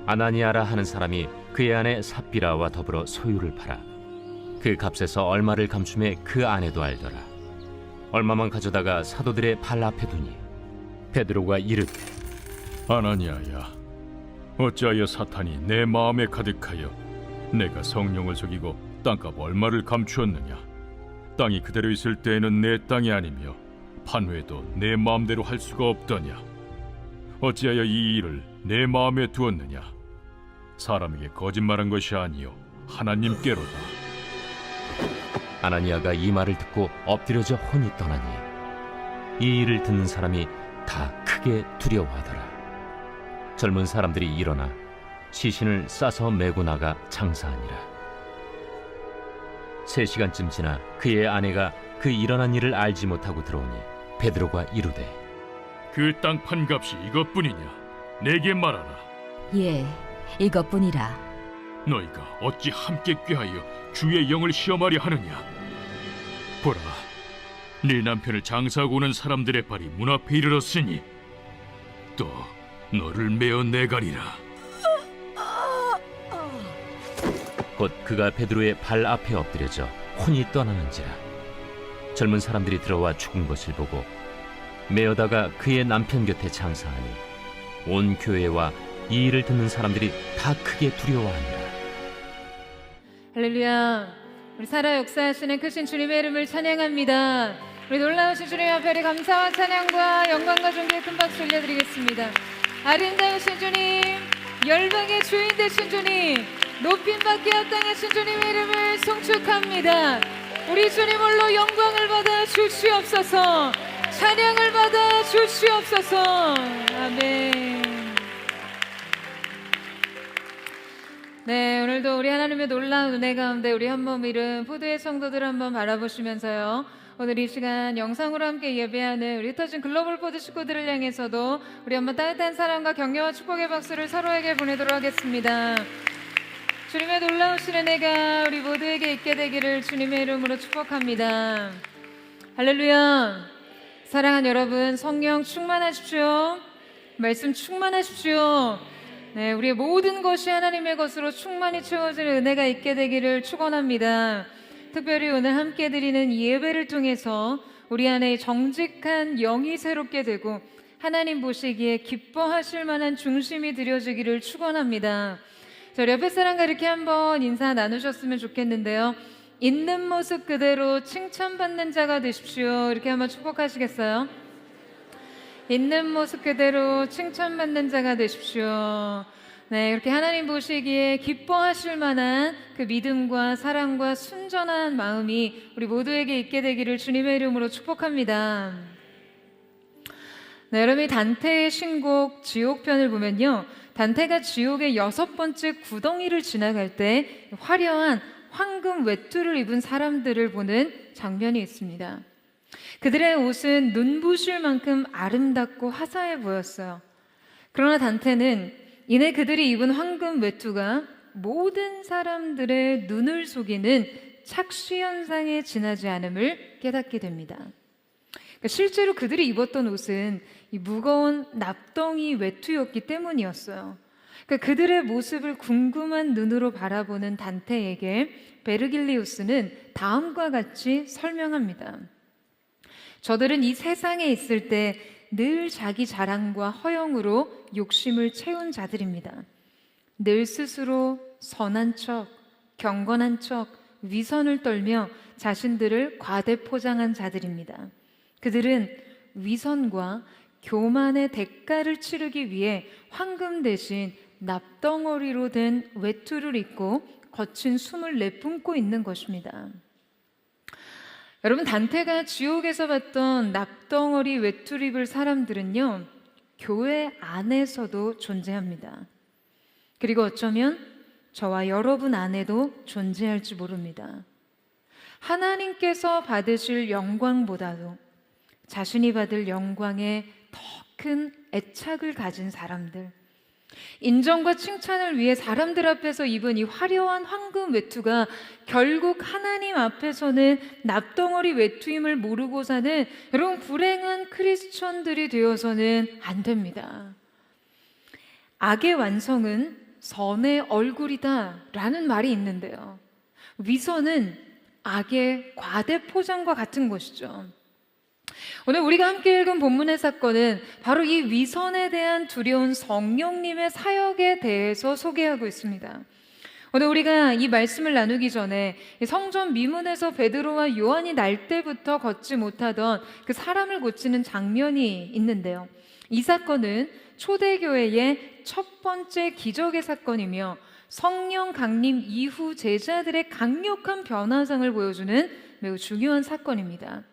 아나니아라 하는 사람이 그의 아내 삽비라와 더불어 소유를 팔아 그 값에서 얼마를 감춤해 그 아내도 알더라. 얼마만 가져다가 사도들의 발 앞에 두니 베드로가 이르되, 아나니아야, 어찌하여 사탄이 내 마음에 가득하여 내가 성령을 속이고 땅값 얼마를 감추었느냐? 땅이 그대로 있을 때에는 내 땅이 아니며 판회도 내 마음대로 할 수가 없더냐? 어찌하여 이 일을 내 마음에 두었느냐? 사람에게 거짓말한 것이 아니요 하나님께로다. 아나니아가 이 말을 듣고 엎드려져 혼이 떠나니 이 일을 듣는 사람이 다 크게 두려워하더라. 젊은 사람들이 일어나 시신을 싸서 메고 나가 장사하니라. 3시간쯤 지나 그의 아내가 그 일어난 일을 알지 못하고 들어오니 베드로가 이르되, 그 땅 판값이 이것뿐이냐? 내게 말하라. 예, 이것뿐이라. 너희가 어찌 함께 꾀하여 주의 영을 시험하려 하느냐? 보라, 네 남편을 장사하고 오는 사람들의 발이 문 앞에 이르렀으니 또 너를 메어 내가리라. 곧 그가 베드로의 발 앞에 엎드려져 혼이 떠나는지라. 젊은 사람들이 들어와 죽은 것을 보고 메어다가 그의 남편 곁에 장사하니 온 교회와 이 일을 듣는 사람들이 다 크게 두려워하니라. 할렐루야. 우리 살아 역사하시는 크신 주님의 이름을 찬양합니다. 우리 놀라우신 주님 앞에 감사와 찬양과 영광과 존귀의 큰 박수 올려드리겠습니다. 아름다우신 주님, 열방의 주인 되신 주님, 높임받게 합당하신 주님의 이름을 송축합니다. 우리 주님 홀로 영광을 받아 주시옵소서, 찬양을 받아 주시옵소서. 아멘. 네, 오늘도 우리 하나님의 놀라운 은혜 가운데 우리 한몸 일은 푸드의 성도들 한번 바라보시면서요, 오늘 이 시간 영상으로 함께 예배하는 우리 터진 글로벌 푸드 식구들을 향해서도 우리 한번 따뜻한 사랑과 격려와 축복의 박수를 서로에게 보내도록 하겠습니다. 주님의 놀라우신 은혜가 우리 모두에게 있게 되기를 주님의 이름으로 축복합니다. 할렐루야. 사랑하는 여러분, 성령 충만하십시오. 말씀 충만하십시오. 네, 우리의 모든 것이 하나님의 것으로 충만히 채워지는 은혜가 있게 되기를 축원합니다. 특별히 오늘 함께 드리는 이 예배를 통해서 우리 안에 정직한 영이 새롭게 되고 하나님 보시기에 기뻐하실 만한 중심이 드려지기를 축원합니다. 저희 옆에 사람과 이렇게 한번 인사 나누셨으면 좋겠는데요. 있는 모습 그대로 칭찬받는 자가 되십시오. 이렇게 한번 축복하시겠어요? 있는 모습 그대로 칭찬받는 자가 되십시오. 네, 이렇게 하나님 보시기에 기뻐하실 만한 그 믿음과 사랑과 순전한 마음이 우리 모두에게 있게 되기를 주님의 이름으로 축복합니다. 네, 여러분이 단테의 신곡 지옥편을 보면요, 단테가 지옥의 6번째 구덩이를 지나갈 때 화려한 황금 외투를 입은 사람들을 보는 장면이 있습니다. 그들의 옷은 눈부실 만큼 아름답고 화사해 보였어요. 그러나 단테는 이내 그들이 입은 황금 외투가 모든 사람들의 눈을 속이는 착시 현상에 지나지 않음을 깨닫게 됩니다. 그러니까 실제로 그들이 입었던 옷은 이 무거운 납덩이 외투였기 때문이었어요. 그러니까 그들의 모습을 궁금한 눈으로 바라보는 단테에게 베르길리우스는 다음과 같이 설명합니다. 저들은 이 세상에 있을 때 늘 자기 자랑과 허영으로 욕심을 채운 자들입니다. 늘 스스로 선한 척, 경건한 척, 위선을 떨며 자신들을 과대포장한 자들입니다. 그들은 위선과 교만의 대가를 치르기 위해 황금 대신 납덩어리로 된 외투를 입고 거친 숨을 내뿜고 있는 것입니다. 여러분, 단테가 지옥에서 봤던 납덩어리 외투를 입을 사람들은요, 교회 안에서도 존재합니다. 그리고 어쩌면 저와 여러분 안에도 존재할지 모릅니다. 하나님께서 받으실 영광보다도 자신이 받을 영광에 더 큰 애착을 가진 사람들, 인정과 칭찬을 위해 사람들 앞에서 입은 이 화려한 황금 외투가 결국 하나님 앞에서는 납덩어리 외투임을 모르고 사는 여러분 불행한 크리스천들이 되어서는 안 됩니다. 악의 완성은 선의 얼굴이다라는 말이 있는데요. 위선은 악의 과대 포장과 같은 것이죠. 오늘 우리가 함께 읽은 본문의 사건은 바로 이 위선에 대한 두려운 성령님의 사역에 대해서 소개하고 있습니다. 오늘 우리가 이 말씀을 나누기 전에 성전 미문에서 베드로와 요한이 날 때부터 걷지 못하던 그 사람을 고치는 장면이 있는데요. 이 사건은 초대교회의 첫 번째 기적의 사건이며 성령 강림 이후 제자들의 강력한 변화상을 보여주는 매우 중요한 사건입니다.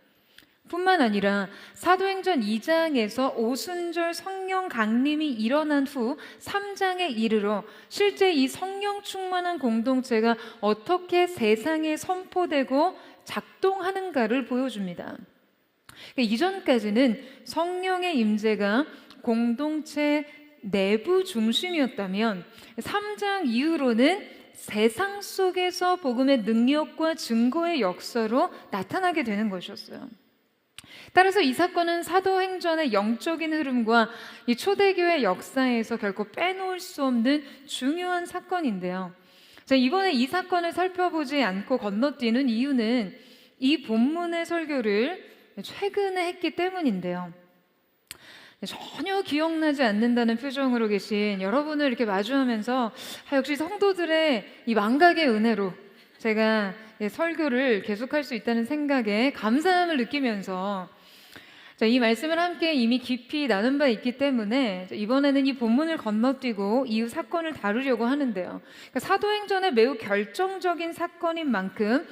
뿐만 아니라 사도행전 2장에서 오순절 성령 강림이 일어난 후 3장에 이르러 실제 이 성령 충만한 공동체가 어떻게 세상에 선포되고 작동하는가를 보여줍니다. 이전까지는 성령의 임재가 공동체 내부 중심이었다면 3장 이후로는 세상 속에서 복음의 능력과 증거의 역사로 나타나게 되는 것이었어요. 따라서 이 사건은 사도행전의 영적인 흐름과 이 초대교회 역사에서 결코 빼놓을 수 없는 중요한 사건인데요. 자, 이번에 이 사건을 살펴보지 않고 건너뛰는 이유는 이 본문의 설교를 최근에 했기 때문인데요. 전혀 기억나지 않는다는 표정으로 계신 여러분을 이렇게 마주하면서 역시 성도들의 이 망각의 은혜로 제가 설교를 계속할 수 있다는 생각에 감사함을 느끼면서 이 말씀을 함께 이미 깊이 나눈 바 있기 때문에 이번에는 이 본문을 건너뛰고 이후 사건을 다루려고 하는데요. 그러니까 사도행전의 매우 결정적인 사건인 만큼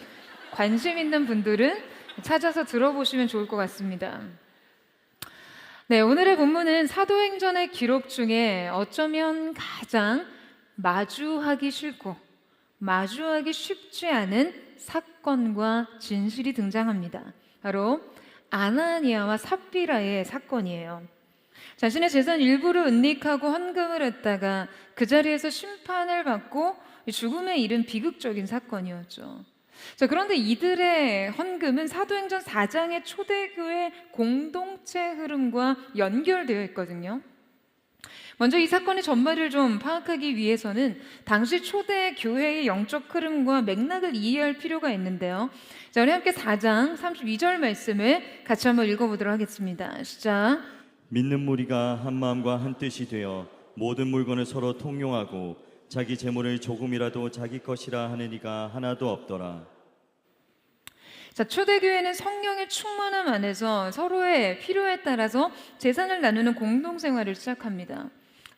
관심 있는 분들은 찾아서 들어보시면 좋을 것 같습니다. 네, 오늘의 본문은 사도행전의 기록 중에 어쩌면 가장 마주하기 싫고 마주하기 쉽지 않은 사건과 진실이 등장합니다. 바로 아나니아와 삽비라의 사건이에요. 자신의 재산 일부를 은닉하고 헌금을 했다가 그 자리에서 심판을 받고 죽음에 이른 비극적인 사건이었죠. 자, 그런데 이들의 헌금은 사도행전 4장의 초대교회 공동체 흐름과 연결되어 있거든요. 먼저 이 사건의 전말을 좀 파악하기 위해서는 당시 초대 교회의 영적 흐름과 맥락을 이해할 필요가 있는데요. 자, 우리 함께 4장 32절 말씀을 같이 한번 읽어보도록 하겠습니다. 시작. 믿는 무리가 한 마음과 한 뜻이 되어 모든 물건을 서로 통용하고 자기 재물을 조금이라도 자기 것이라 하는 이가 하나도 없더라. 자, 초대교회는 성령의 충만함 안에서 서로의 필요에 따라서 재산을 나누는 공동생활을 시작합니다.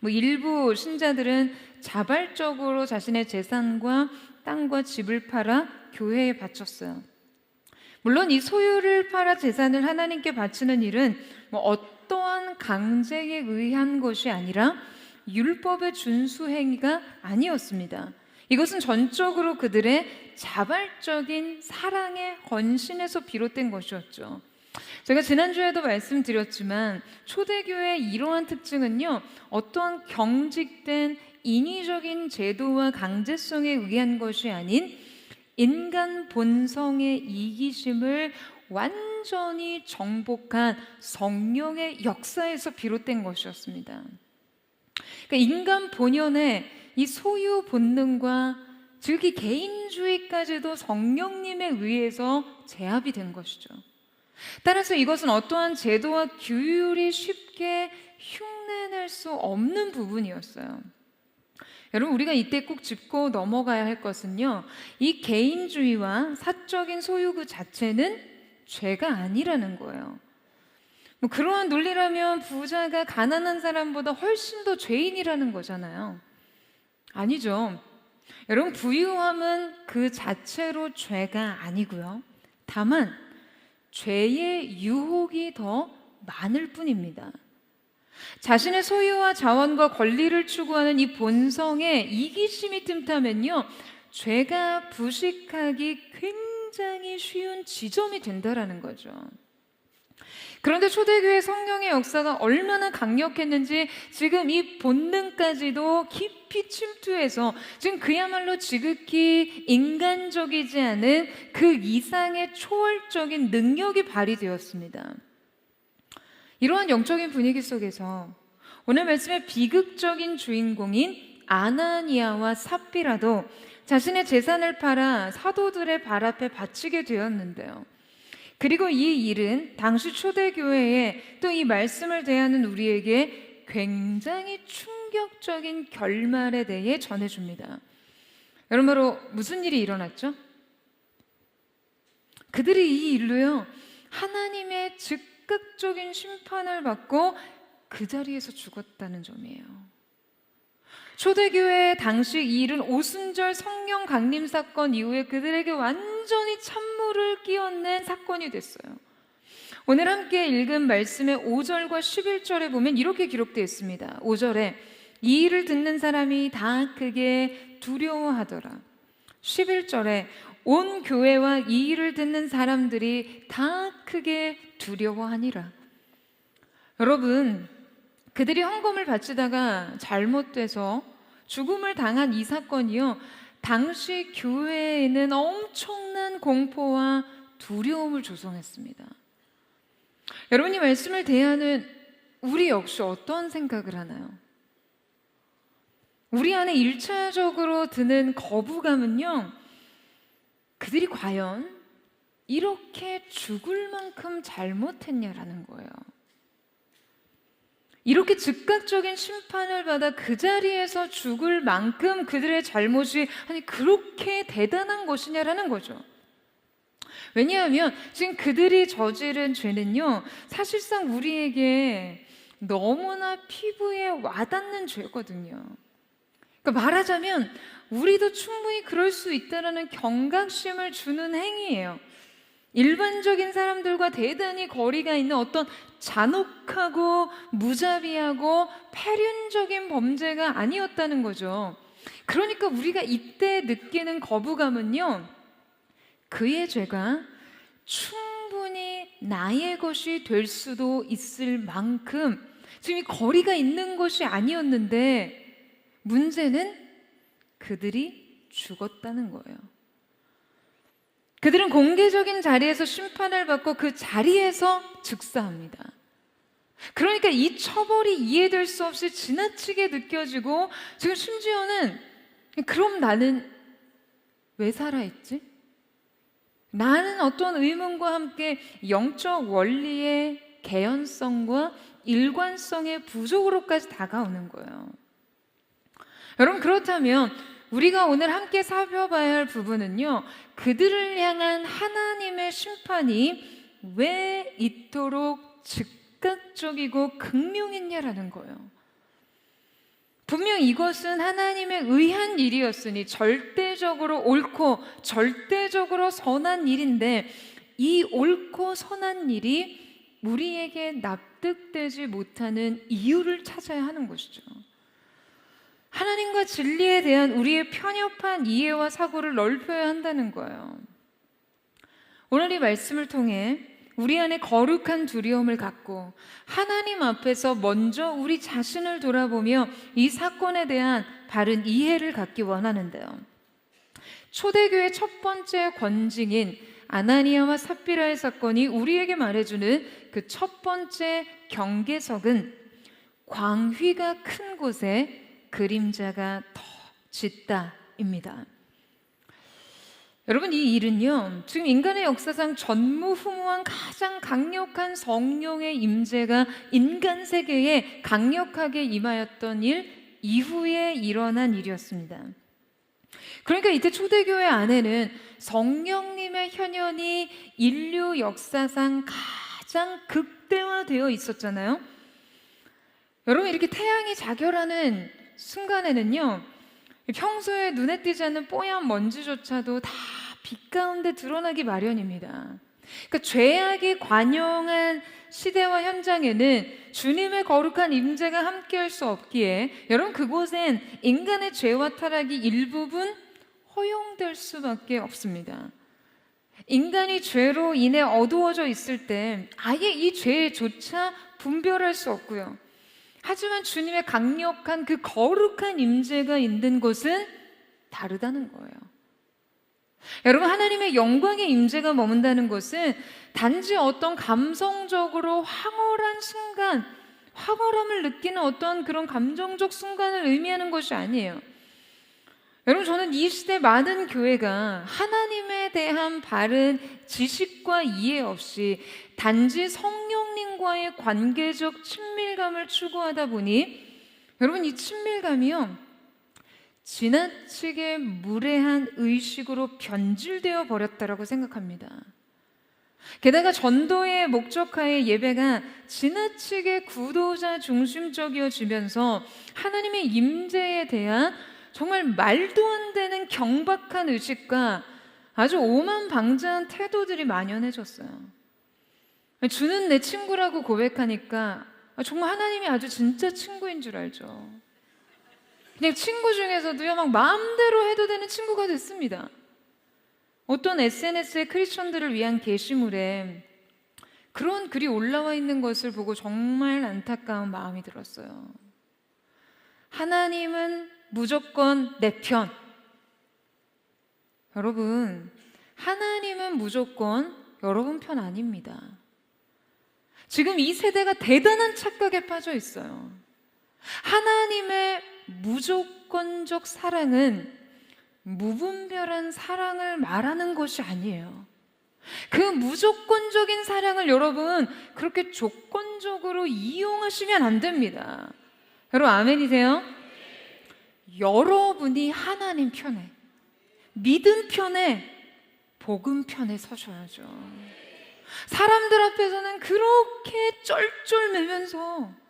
일부 신자들은 자발적으로 자신의 재산과 땅과 집을 팔아 교회에 바쳤어요. 물론 이 소유를 팔아 재산을 하나님께 바치는 일은 어떠한 강제에 의한 것이 아니라 율법의 준수 행위가 아니었습니다. 이것은 전적으로 그들의 자발적인 사랑의 헌신에서 비롯된 것이었죠. 제가 지난주에도 말씀드렸지만 초대교회의 이러한 특징은요, 어떠한 경직된 인위적인 제도와 강제성에 의한 것이 아닌 인간 본성의 이기심을 완전히 정복한 성령의 역사에서 비롯된 것이었습니다. 그러니까 인간 본연의 이 소유 본능과 즉 이 개인주의까지도 성령님에 의해서 제압이 된 것이죠. 따라서 이것은 어떠한 제도와 규율이 쉽게 흉내낼 수 없는 부분이었어요. 여러분, 우리가 이때 꼭 짚고 넘어가야 할 것은요, 이 개인주의와 사적인 소유 그 자체는 죄가 아니라는 거예요. 그러한 논리라면 부자가 가난한 사람보다 훨씬 더 죄인이라는 거잖아요. 아니죠. 여러분, 부유함은 그 자체로 죄가 아니고요. 다만 죄의 유혹이 더 많을 뿐입니다. 자신의 소유와 자원과 권리를 추구하는 이 본성에 이기심이 틈타면요, 죄가 부식하기 굉장히 쉬운 지점이 된다라는 거죠. 그런데 초대교회 성령의 역사가 얼마나 강력했는지 지금 이 본능까지도 깊이 침투해서 지금 그야말로 지극히 인간적이지 않은 그 이상의 초월적인 능력이 발휘되었습니다. 이러한 영적인 분위기 속에서 오늘 말씀의 비극적인 주인공인 아나니아와 삽비라도 자신의 재산을 팔아 사도들의 발 앞에 바치게 되었는데요. 그리고 이 일은 당시 초대교회에 또 이 말씀을 대하는 우리에게 굉장히 충격적인 결말에 대해 전해줍니다. 여러분, 바로 무슨 일이 일어났죠? 그들이 이 일로요, 하나님의 즉각적인 심판을 받고 그 자리에서 죽었다는 점이에요. 초대교회 당시 이 일은 오순절 성령 강림 사건 이후에 그들에게 완전히 찬물을 끼얹는 사건이 됐어요. 오늘 함께 읽은 말씀의 5절과 11절에 보면 이렇게 기록되어 있습니다. 5절에 이 일을 듣는 사람이 다 크게 두려워하더라. 11절에 온 교회와 이 일을 듣는 사람들이 다 크게 두려워하니라. 여러분, 그들이 헌금을 바치다가 잘못돼서 죽음을 당한 이 사건이요, 당시 교회에는 엄청난 공포와 두려움을 조성했습니다. 여러분이 말씀을 대하는 우리 역시 어떤 생각을 하나요? 우리 안에 1차적으로 드는 거부감은요, 그들이 과연 이렇게 죽을 만큼 잘못했냐라는 거예요. 이렇게 즉각적인 심판을 받아 그 자리에서 죽을 만큼 그들의 잘못이 그렇게 대단한 것이냐라는 거죠. 왜냐하면 지금 그들이 저지른 죄는요, 사실상 우리에게 너무나 피부에 와닿는 죄거든요. 그러니까 말하자면 우리도 충분히 그럴 수 있다는 경각심을 주는 행위예요. 일반적인 사람들과 대단히 거리가 있는 어떤 잔혹하고 무자비하고 패륜적인 범죄가 아니었다는 거죠. 그러니까 우리가 이때 느끼는 거부감은요, 그의 죄가 충분히 나의 것이 될 수도 있을 만큼 지금 이 거리가 있는 것이 아니었는데, 문제는 그들이 죽었다는 거예요. 그들은 공개적인 자리에서 심판을 받고 그 자리에서 즉사합니다. 그러니까 이 처벌이 이해될 수 없이 지나치게 느껴지고, 지금 심지어는 그럼 나는 왜 살아있지? 나는 어떤 의문과 함께 영적 원리의 개연성과 일관성의 부족으로까지 다가오는 거예요. 여러분, 그렇다면 우리가 오늘 함께 살펴봐야 할 부분은요, 그들을 향한 하나님의 심판이 왜 이토록 즉각적이고 극명했냐라는 거예요. 분명 이것은 하나님의 의한 일이었으니 절대적으로 옳고 절대적으로 선한 일인데, 이 옳고 선한 일이 우리에게 납득되지 못하는 이유를 찾아야 하는 것이죠. 하나님과 진리에 대한 우리의 편협한 이해와 사고를 넓혀야 한다는 거예요. 오늘 이 말씀을 통해 우리 안에 거룩한 두려움을 갖고 하나님 앞에서 먼저 우리 자신을 돌아보며 이 사건에 대한 바른 이해를 갖기 원하는데요. 초대교회 첫 번째 권징인 아나니아와 삽비라의 사건이 우리에게 말해주는 그 첫 번째 경계석은 광휘가 큰 곳에 그림자가 더 짙다입니다. 여러분, 이 일은요, 지금 인간의 역사상 전무후무한 가장 강력한 성령의 임재가 인간 세계에 강력하게 임하였던 일 이후에 일어난 일이었습니다. 그러니까 이때 초대교회 안에는 성령님의 현현이 인류 역사상 가장 극대화되어 있었잖아요. 여러분, 이렇게 태양이 자결하는 순간에는요, 평소에 눈에 띄지 않는 뽀얀 먼지조차도 다 빛 가운데 드러나기 마련입니다. 그러니까 죄악이 관영한 시대와 현장에는 주님의 거룩한 임재가 함께할 수 없기에 여러분, 그곳엔 인간의 죄와 타락이 일부분 허용될 수밖에 없습니다. 인간이 죄로 인해 어두워져 있을 때 아예 이 죄조차 분별할 수 없고요. 하지만 주님의 강력한 그 거룩한 임재가 있는 곳은 다르다는 거예요. 여러분, 하나님의 영광의 임재가 머문다는 것은 단지 어떤 감성적으로 황홀한 순간 활활함을 느끼는 어떤 그런 감정적 순간을 의미하는 것이 아니에요. 여러분, 저는 이 시대 많은 교회가 하나님에 대한 바른 지식과 이해 없이 단지 성령님과의 관계적 친밀감을 추구하다 보니 여러분, 이 친밀감이요, 지나치게 무례한 의식으로 변질되어 버렸다라고 생각합니다. 게다가 전도의 목적하에 예배가 지나치게 구도자 중심적이어지면서 하나님의 임재에 대한 정말 말도 안 되는 경박한 의식과 아주 오만방자한 태도들이 만연해졌어요. 주는 내 친구라고 고백하니까 정말 하나님이 아주 진짜 친구인 줄 알죠. 그냥 친구 중에서도요, 막 마음대로 해도 되는 친구가 됐습니다. 어떤 SNS의 크리스천들을 위한 게시물에 그런 글이 올라와 있는 것을 보고 정말 안타까운 마음이 들었어요. 하나님은 무조건 내 편. 여러분, 하나님은 무조건 여러분 편 아닙니다. 지금 이 세대가 대단한 착각에 빠져 있어요. 하나님의 무조건적 사랑은 무분별한 사랑을 말하는 것이 아니에요. 그 무조건적인 사랑을 여러분 그렇게 조건적으로 이용하시면 안 됩니다. 여러분, 아멘이세요? 여러분이 하나님 편에, 믿음 편에, 복음 편에 서셔야죠. 사람들 앞에서는 그렇게 쩔쩔매면서,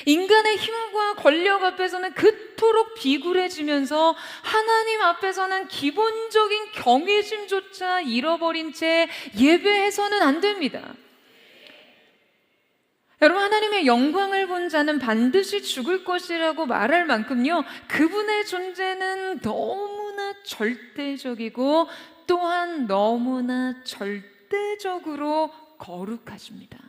인간의 힘과 권력 앞에서는 그토록 비굴해지면서 하나님 앞에서는 기본적인 경외심조차 잃어버린 채 예배해서는 안 됩니다. 여러분, 하나님의 영광을 본 자는 반드시 죽을 것이라고 말할 만큼요, 그분의 존재는 너무나 절대적이고 또한 너무나 절대적으로 거룩하십니다.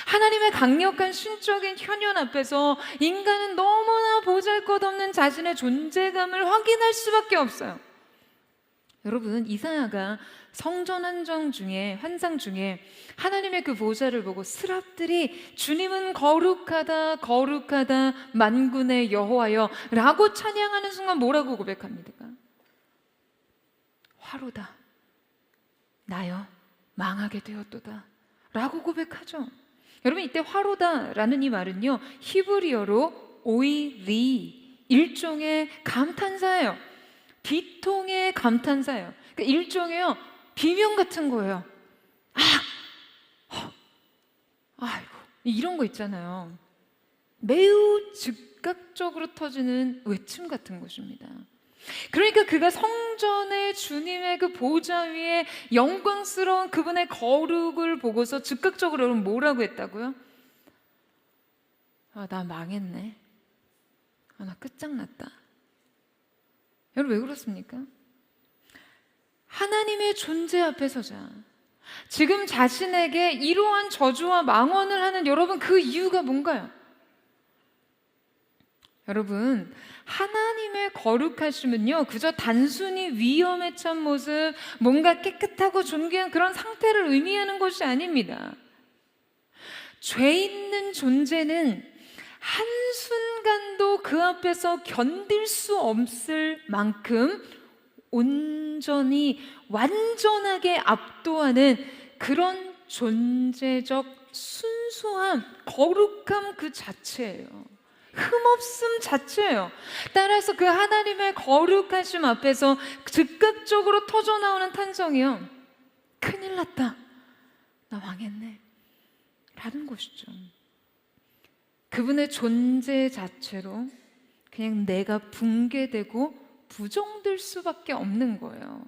하나님의 강력한 신적인 현현 앞에서 인간은 너무나 보잘것없는 자신의 존재감을 확인할 수밖에 없어요. 여러분, 이사야가 성전 환상 중에 하나님의 그 보좌를 보고 스랍들이 주님은 거룩하다 거룩하다 만군의 여호와여 라고 찬양하는 순간 뭐라고 고백합니까? 화로다 나여 망하게 되었도다 라고 고백하죠. 여러분, 이때 화로다라는 이 말은요, 히브리어로 오이리, 일종의 감탄사예요. 비통의 감탄사예요. 그러니까 일종의요, 비명 같은 거예요. 아이고, 이런 거 있잖아요. 매우 즉각적으로 터지는 외침 같은 것입니다. 그러니까 그가 성전의 주님의 그 보좌 위에 영광스러운 그분의 거룩을 보고서 즉각적으로 여러분 뭐라고 했다고요? 나 망했네. 나 끝장났다. 여러분, 왜 그렇습니까? 하나님의 존재 앞에 서자. 지금 자신에게 이러한 저주와 망언을 하는 여러분, 그 이유가 뭔가요? 여러분, 하나님의 거룩하심은요, 그저 단순히 위엄에 찬 모습, 뭔가 깨끗하고 존귀한 그런 상태를 의미하는 것이 아닙니다. 죄 있는 존재는 한순간도 그 앞에서 견딜 수 없을 만큼 온전히 완전하게 압도하는 그런 존재적 순수함, 거룩함 그 자체예요. 흠없음 자체예요. 따라서 그 하나님의 거룩하심 앞에서 즉각적으로 터져나오는 탄성이요, 큰일 났다, 나 망했네 라는 것이죠. 그분의 존재 자체로 그냥 내가 붕괴되고 부정될 수밖에 없는 거예요.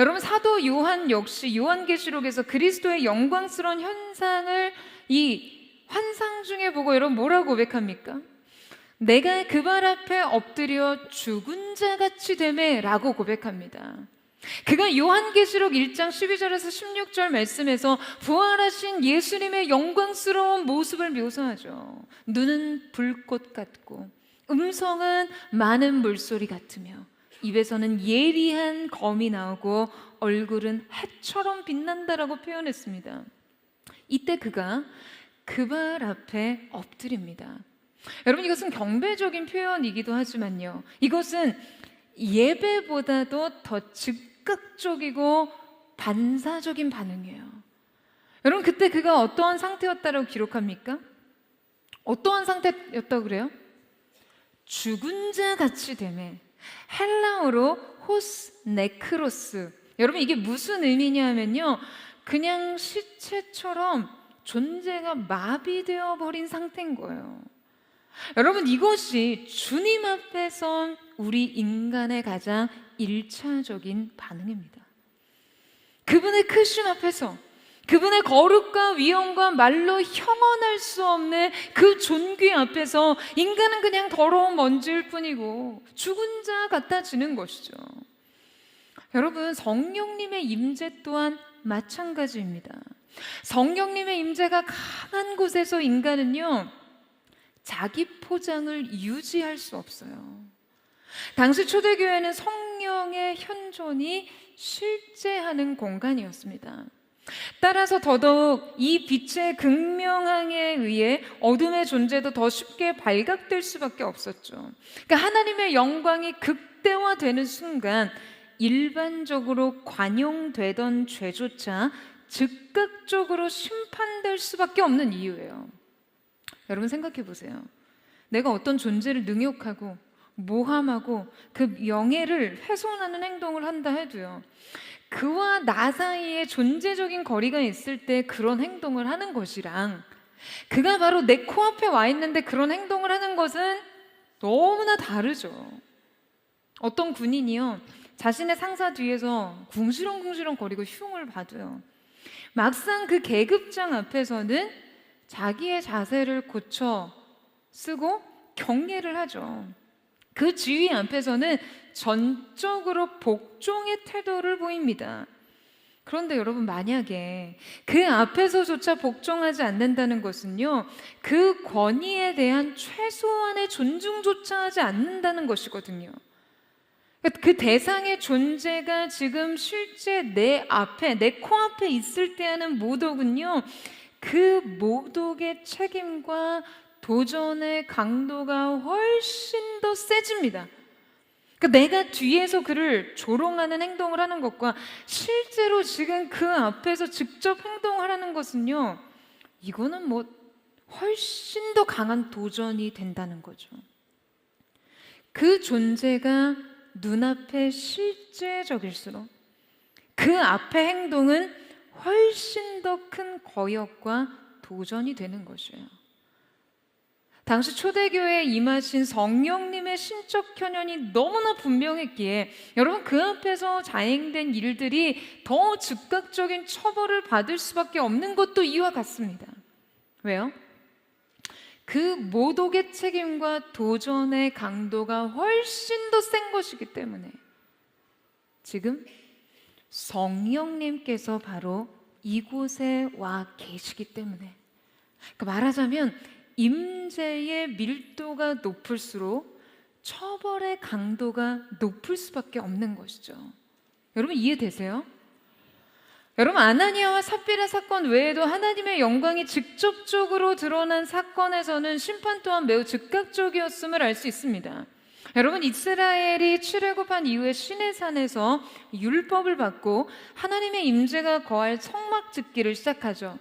여러분, 사도 요한 역시 요한계시록에서 그리스도의 영광스러운 현상을 이 환상 중에 보고 여러분 뭐라고 고백합니까? 내가 그 발 앞에 엎드려 죽은 자같이 되매 라고 고백합니다. 그가 요한계시록 1장 12절에서 16절 말씀에서 부활하신 예수님의 영광스러운 모습을 묘사하죠. 눈은 불꽃 같고 음성은 많은 물소리 같으며 입에서는 예리한 검이 나오고 얼굴은 해처럼 빛난다라고 표현했습니다. 이때 그가 그 발 앞에 엎드립니다. 여러분, 이것은 경배적인 표현이기도 하지만요, 이것은 예배보다도 더 즉각적이고 반사적인 반응이에요. 여러분, 그때 그가 어떠한 상태였다고 기록합니까? 어떠한 상태였다고 그래요? 죽은 자 같이 되매, 헬라어로 호스 네크로스. 여러분, 이게 무슨 의미냐 하면요, 그냥 시체처럼 존재가 마비되어 버린 상태인 거예요. 여러분, 이것이 주님 앞에 선 우리 인간의 가장 1차적인 반응입니다. 그분의 크신 앞에서, 그분의 거룩과 위엄과 말로 형언할 수 없는 그 존귀 앞에서 인간은 그냥 더러운 먼지일 뿐이고 죽은 자 같아지는 것이죠. 여러분, 성령님의 임재 또한 마찬가지입니다. 성령님의 임재가 강한 곳에서 인간은요, 자기 포장을 유지할 수 없어요. 당시 초대교회는 성령의 현존이 실제하는 공간이었습니다. 따라서 더더욱 이 빛의 극명함에 의해 어둠의 존재도 더 쉽게 발각될 수밖에 없었죠. 그러니까 하나님의 영광이 극대화되는 순간 일반적으로 관용되던 죄조차 즉각적으로 심판될 수밖에 없는 이유예요. 여러분, 생각해 보세요. 내가 어떤 존재를 능욕하고 모함하고 그 명예를 훼손하는 행동을 한다 해도요, 그와 나 사이에 존재적인 거리가 있을 때 그런 행동을 하는 것이랑 그가 바로 내 코앞에 와 있는데 그런 행동을 하는 것은 너무나 다르죠. 어떤 군인이요, 자신의 상사 뒤에서 궁시렁궁시렁 거리고 흉을 봐도요, 막상 그 계급장 앞에서는 자기의 자세를 고쳐 쓰고 경례를 하죠. 그 지휘 앞에서는 전적으로 복종의 태도를 보입니다. 그런데 여러분, 만약에 그 앞에서조차 복종하지 않는다는 것은요, 그 권위에 대한 최소한의 존중조차 하지 않는다는 것이거든요. 그 대상의 존재가 지금 실제 내 앞에, 내 코앞에 있을 때 하는 모독은요, 그 모독의 책임과 도전의 강도가 훨씬 더 세집니다. 그러니까 내가 뒤에서 그를 조롱하는 행동을 하는 것과 실제로 지금 그 앞에서 직접 행동하라는 것은요, 이거는 뭐 훨씬 더 강한 도전이 된다는 거죠. 그 존재가 눈앞에 실제적일수록 그 앞의 행동은 훨씬 더 큰 거역과 도전이 되는 것이에요. 당시 초대교회에 임하신 성령님의 신적 현현이 너무나 분명했기에 여러분, 그 앞에서 자행된 일들이 더 즉각적인 처벌을 받을 수밖에 없는 것도 이와 같습니다. 왜요? 그 모독의 책임과 도전의 강도가 훨씬 더 센 것이기 때문에 지금 성령님께서 바로 이곳에 와 계시기 때문에, 그러니까 말하자면 임재의 밀도가 높을수록 처벌의 강도가 높을 수밖에 없는 것이죠. 여러분, 이해되세요? 여러분, 아나니아와 삽비라 사건 외에도 하나님의 영광이 직접적으로 드러난 사건에서는 심판 또한 매우 즉각적이었음을 알 수 있습니다. 여러분, 이스라엘이 출애굽한 이후에 시내산에서 율법을 받고 하나님의 임재가 거할 성막 짓기를 시작하죠.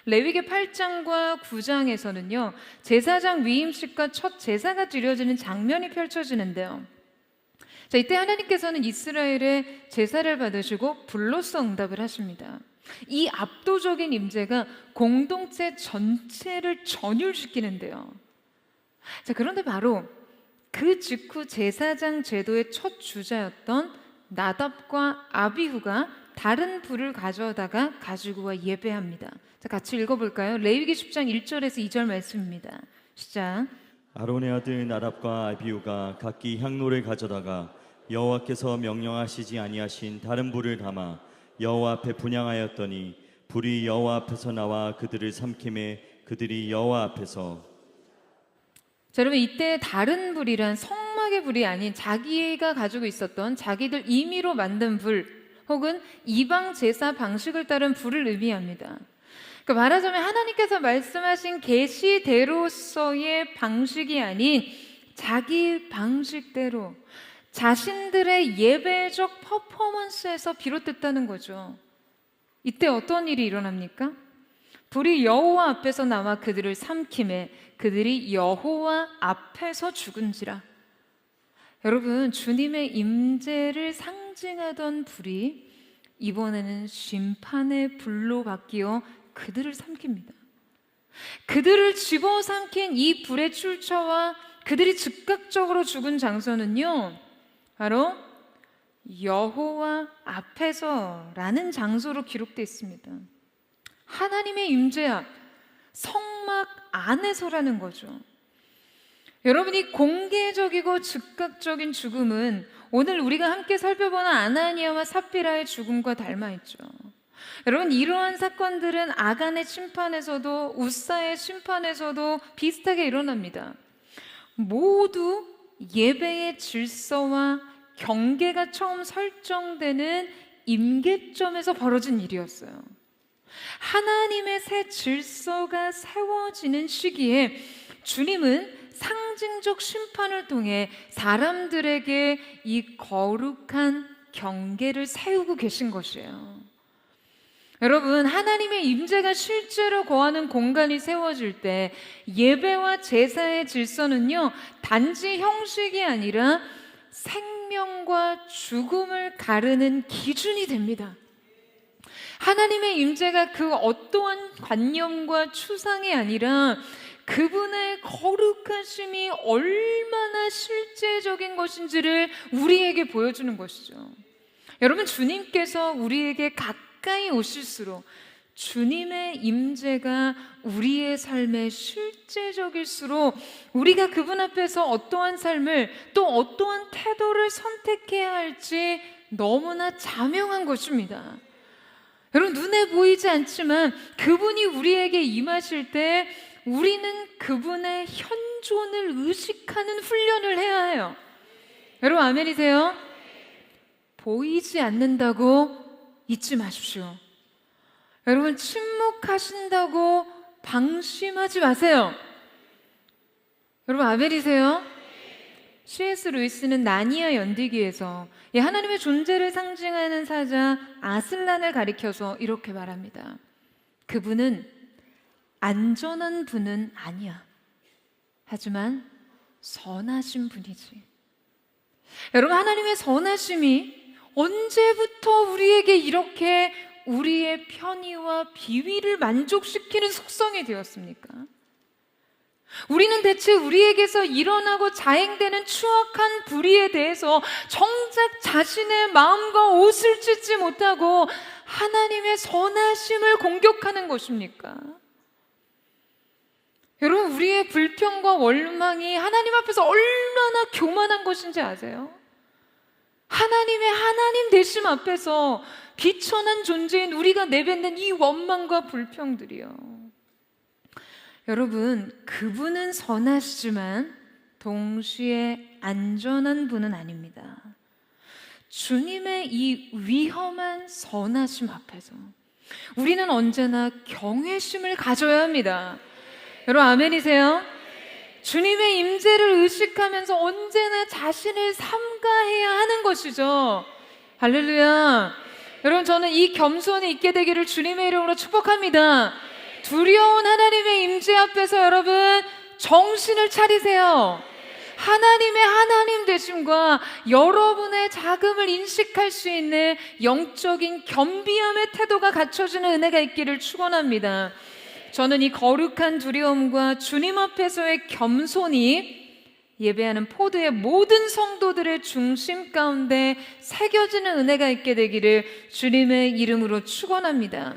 레위기 8장과 9장에서는요, 제사장 위임식과 첫 제사가 드려지는 장면이 펼쳐지는데요. 자, 이때 하나님께서는 이스라엘의 제사를 받으시고 불로써 응답을 하십니다. 이 압도적인 임재가 공동체 전체를 전율시키는데요. 자, 그런데 바로 그 직후 제사장 제도의 첫 주자였던 나답과 아비후가 다른 불을 가져다가 가지고 와 예배합니다. 자, 같이 읽어볼까요? 레위기 10장 1절에서 2절 말씀입니다. 시작. 아론의 아들 나답과 아비후가 각기 향로를 가져다가 여호와께서 명령하시지 아니하신 다른 불을 담아 여호와 앞에 분향하였더니 불이 여호와 앞에서 나와 그들을 삼킴에 그들이 여호와 앞에서. 자, 여러분, 이때 다른 불이란 성막의 불이 아닌 자기가 가지고 있었던 자기들 임의로 만든 불 혹은 이방 제사 방식을 따른 불을 의미합니다. 그러니까 말하자면 하나님께서 말씀하신 계시대로서의 방식이 아닌 자기 방식대로 자신들의 예배적 퍼포먼스에서 비롯됐다는 거죠. 이때 어떤 일이 일어납니까? 불이 여호와 앞에서 나와 그들을 삼키매 그들이 여호와 앞에서 죽은지라. 여러분, 주님의 임재를 상징하던 불이 이번에는 심판의 불로 바뀌어 그들을 삼킵니다. 그들을 집어삼킨 이 불의 출처와 그들이 즉각적으로 죽은 장소는요, 바로 여호와 앞에서라는 장소로 기록되어 있습니다. 하나님의 임재 앞, 성막 안에서라는 거죠. 여러분이 공개적이고 즉각적인 죽음은 오늘 우리가 함께 살펴보는 아나니아와 삽비라의 죽음과 닮아있죠. 여러분, 이러한 사건들은 아간의 심판에서도 웃사의 심판에서도 비슷하게 일어납니다. 모두 예배의 질서와 경계가 처음 설정되는 임계점에서 벌어진 일이었어요. 하나님의 새 질서가 세워지는 시기에 주님은 상징적 심판을 통해 사람들에게 이 거룩한 경계를 세우고 계신 것이에요. 여러분, 하나님의 임재가 실제로 거하는 공간이 세워질 때 예배와 제사의 질서는요, 단지 형식이 아니라 생명과 죽음을 가르는 기준이 됩니다. 하나님의 임재가 그 어떠한 관념과 추상이 아니라 그분의 거룩하심이 얼마나 실제적인 것인지를 우리에게 보여주는 것이죠. 여러분, 주님께서 우리에게 가까이 오실수록 주님의 임재가 우리의 삶에 실제적일수록 우리가 그분 앞에서 어떠한 삶을 또 어떠한 태도를 선택해야 할지 너무나 자명한 것입니다. 여러분, 눈에 보이지 않지만 그분이 우리에게 임하실 때 우리는 그분의 현존을 의식하는 훈련을 해야 해요. 여러분, 아멘이세요? 보이지 않는다고 잊지 마십시오. 여러분, 침묵하신다고 방심하지 마세요. 여러분, 아멘이세요? C.S. 루이스는 나니아 연디기에서 하나님의 존재를 상징하는 사자 아슬란을 가리켜서 이렇게 말합니다. 그분은 안전한 분은 아니야. 하지만 선하신 분이지. 여러분, 하나님의 선하심이 언제부터 우리에게 이렇게 우리의 편의와 비위를 만족시키는 속성이 되었습니까? 우리는 대체 우리에게서 일어나고 자행되는 추악한 불의에 대해서 정작 자신의 마음과 옷을 찢지 못하고 하나님의 선하심을 공격하는 것입니까? 여러분, 우리의 불평과 원망이 하나님 앞에서 얼마나 교만한 것인지 아세요? 하나님의 하나님 되심 앞에서 비천한 존재인 우리가 내뱉는 이 원망과 불평들이요. 여러분, 그분은 선하시지만 동시에 안전한 분은 아닙니다. 주님의 이 위험한 선하심 앞에서 우리는 언제나 경외심을 가져야 합니다. 여러분, 아멘이세요? 주님의 임재를 의식하면서 언제나 자신을 삼가해야 하는 것이죠. 할렐루야. 여러분, 저는 이 겸손이 있게 되기를 주님의 이름으로 축복합니다. 두려운 하나님의 임재 앞에서 여러분 정신을 차리세요. 하나님의 하나님 되심과 여러분의 자금을 인식할 수 있는 영적인 겸비함의 태도가 갖춰지는 은혜가 있기를 축원합니다. 저는 이 거룩한 두려움과 주님 앞에서의 겸손이 예배하는 포도의 모든 성도들의 중심 가운데 새겨지는 은혜가 있게 되기를 주님의 이름으로 축원합니다.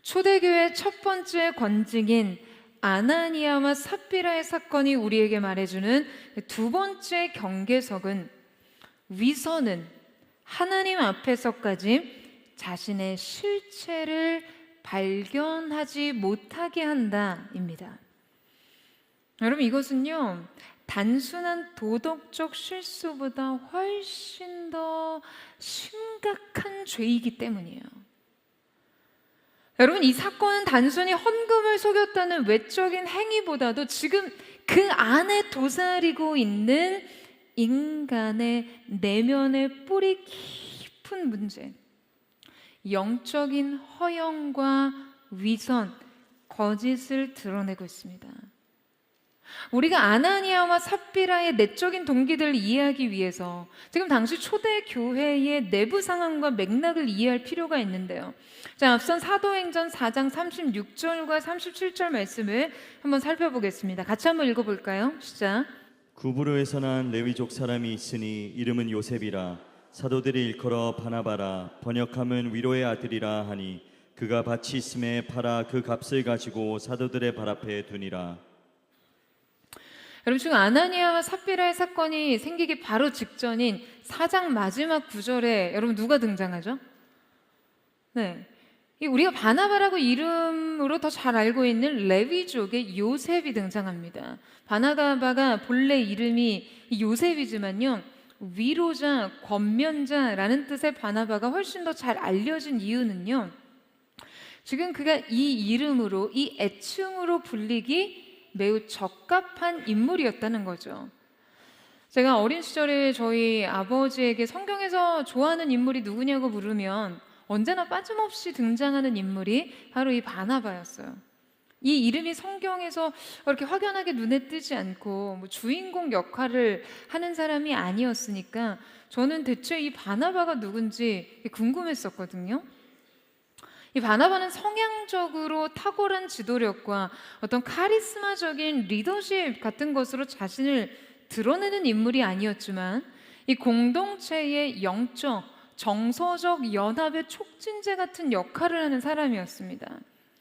초대교회 첫 번째 권징인 아나니아와 삽비라의 사건이 우리에게 말해주는 두 번째 경계석은 위선은 하나님 앞에서까지 자신의 실체를 발견하지 못하게 한다입니다. 여러분, 이것은요, 단순한 도덕적 실수보다 훨씬 더 심각한 죄이기 때문이에요. 여러분, 이 사건은 단순히 헌금을 속였다는 외적인 행위보다도 지금 그 안에 도사리고 있는 인간의 내면의 뿌리 깊은 문제, 영적인 허영과 위선, 거짓을 드러내고 있습니다. 우리가 아나니아와 삽비라의 내적인 동기들을 이해하기 위해서 지금 당시 초대 교회의 내부 상황과 맥락을 이해할 필요가 있는데요. 자, 앞선 사도행전 4장 36절과 37절 말씀을 한번 살펴보겠습니다. 같이 한번 읽어볼까요? 시작. 구브로에서 난 레위족 사람이 있으니 이름은 요셉이라. 사도들이 일컬어 바나바라, 번역하면 위로의 아들이라 하니 그가 밭이 있음에 팔아 그 값을 가지고 사도들의 발 앞에 두니라. 여러분, 지금 아나니아와 삽비라의 사건이 생기기 바로 직전인 4장 마지막 구절에 여러분 누가 등장하죠? 네, 우리가 바나바라고 이름으로 더 잘 알고 있는 레위족의 요셉이 등장합니다. 바나바가 본래 이름이 요셉이지만요, 위로자, 권면자라는 뜻의 바나바가 훨씬 더 잘 알려진 이유는요, 지금 그가 이 이름으로, 이 애칭으로 불리기 매우 적합한 인물이었다는 거죠. 제가 어린 시절에 저희 아버지에게 성경에서 좋아하는 인물이 누구냐고 물으면 언제나 빠짐없이 등장하는 인물이 바로 이 바나바였어요. 이 이름이 성경에서 그렇게 확연하게 눈에 띄지 않고 뭐 주인공 역할을 하는 사람이 아니었으니까 저는 대체 이 바나바가 누군지 궁금했었거든요. 이 바나바는 성향적으로 탁월한 지도력과 어떤 카리스마적인 리더십 같은 것으로 자신을 드러내는 인물이 아니었지만 이 공동체의 영적, 정서적 연합의 촉진제 같은 역할을 하는 사람이었습니다.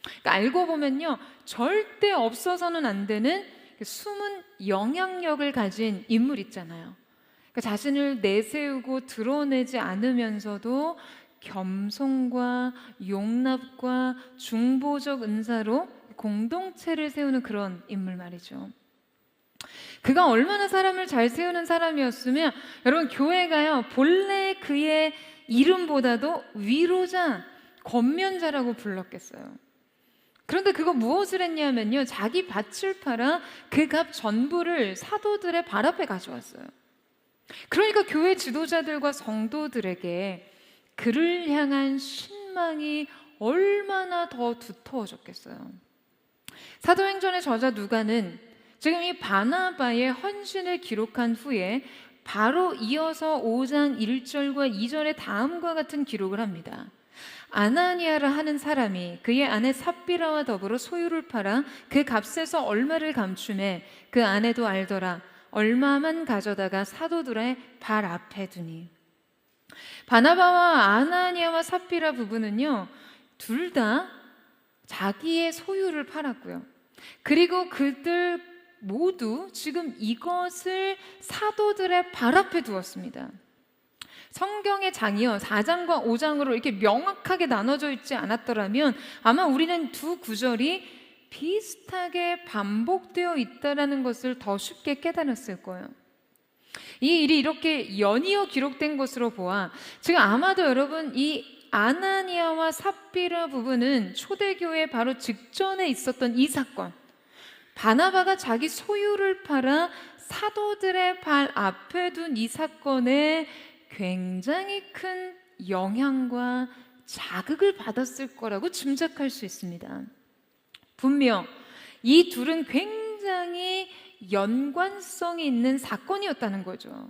그러니까 알고 보면요, 절대 없어서는 안 되는 숨은 영향력을 가진 인물 있잖아요. 그러니까 자신을 내세우고 드러내지 않으면서도 겸손과 용납과 중보적 은사로 공동체를 세우는 그런 인물 말이죠. 그가 얼마나 사람을 잘 세우는 사람이었으면 여러분, 교회가요 본래 그의 이름보다도 위로자, 권면자라고 불렀겠어요. 그런데 그거 무엇을 했냐면요, 자기 밭을 팔아 그 값 전부를 사도들의 발 앞에 가져왔어요. 그러니까 교회 지도자들과 성도들에게 그를 향한 신망이 얼마나 더 두터워졌겠어요. 사도행전의 저자 누가는 지금 이 바나바의 헌신을 기록한 후에 바로 이어서 5장 1절과 2절에 다음과 같은 기록을 합니다. 아나니아라 하는 사람이 그의 아내 삽비라와 더불어 소유를 팔아 그 값에서 얼마를 감춤해 그 아내도 알더라. 얼마만 가져다가 사도들의 발 앞에 두니. 바나바와 아나니아와 삽비라 부부는요, 둘 다 자기의 소유를 팔았고요. 그리고 그들 모두 지금 이것을 사도들의 발 앞에 두었습니다. 성경의 장이요, 4장과 5장으로 이렇게 명확하게 나눠져 있지 않았더라면 아마 우리는 두 구절이 비슷하게 반복되어 있다는 것을 더 쉽게 깨달았을 거예요. 이 일이 이렇게 연이어 기록된 것으로 보아 지금 아마도 여러분, 이 아나니아와 삽비라 부부는 초대교회 바로 직전에 있었던 이 사건, 바나바가 자기 소유를 팔아 사도들의 발 앞에 둔 이 사건에 굉장히 큰 영향과 자극을 받았을 거라고 짐작할 수 있습니다. 분명 이 둘은 굉장히 연관성이 있는 사건이었다는 거죠.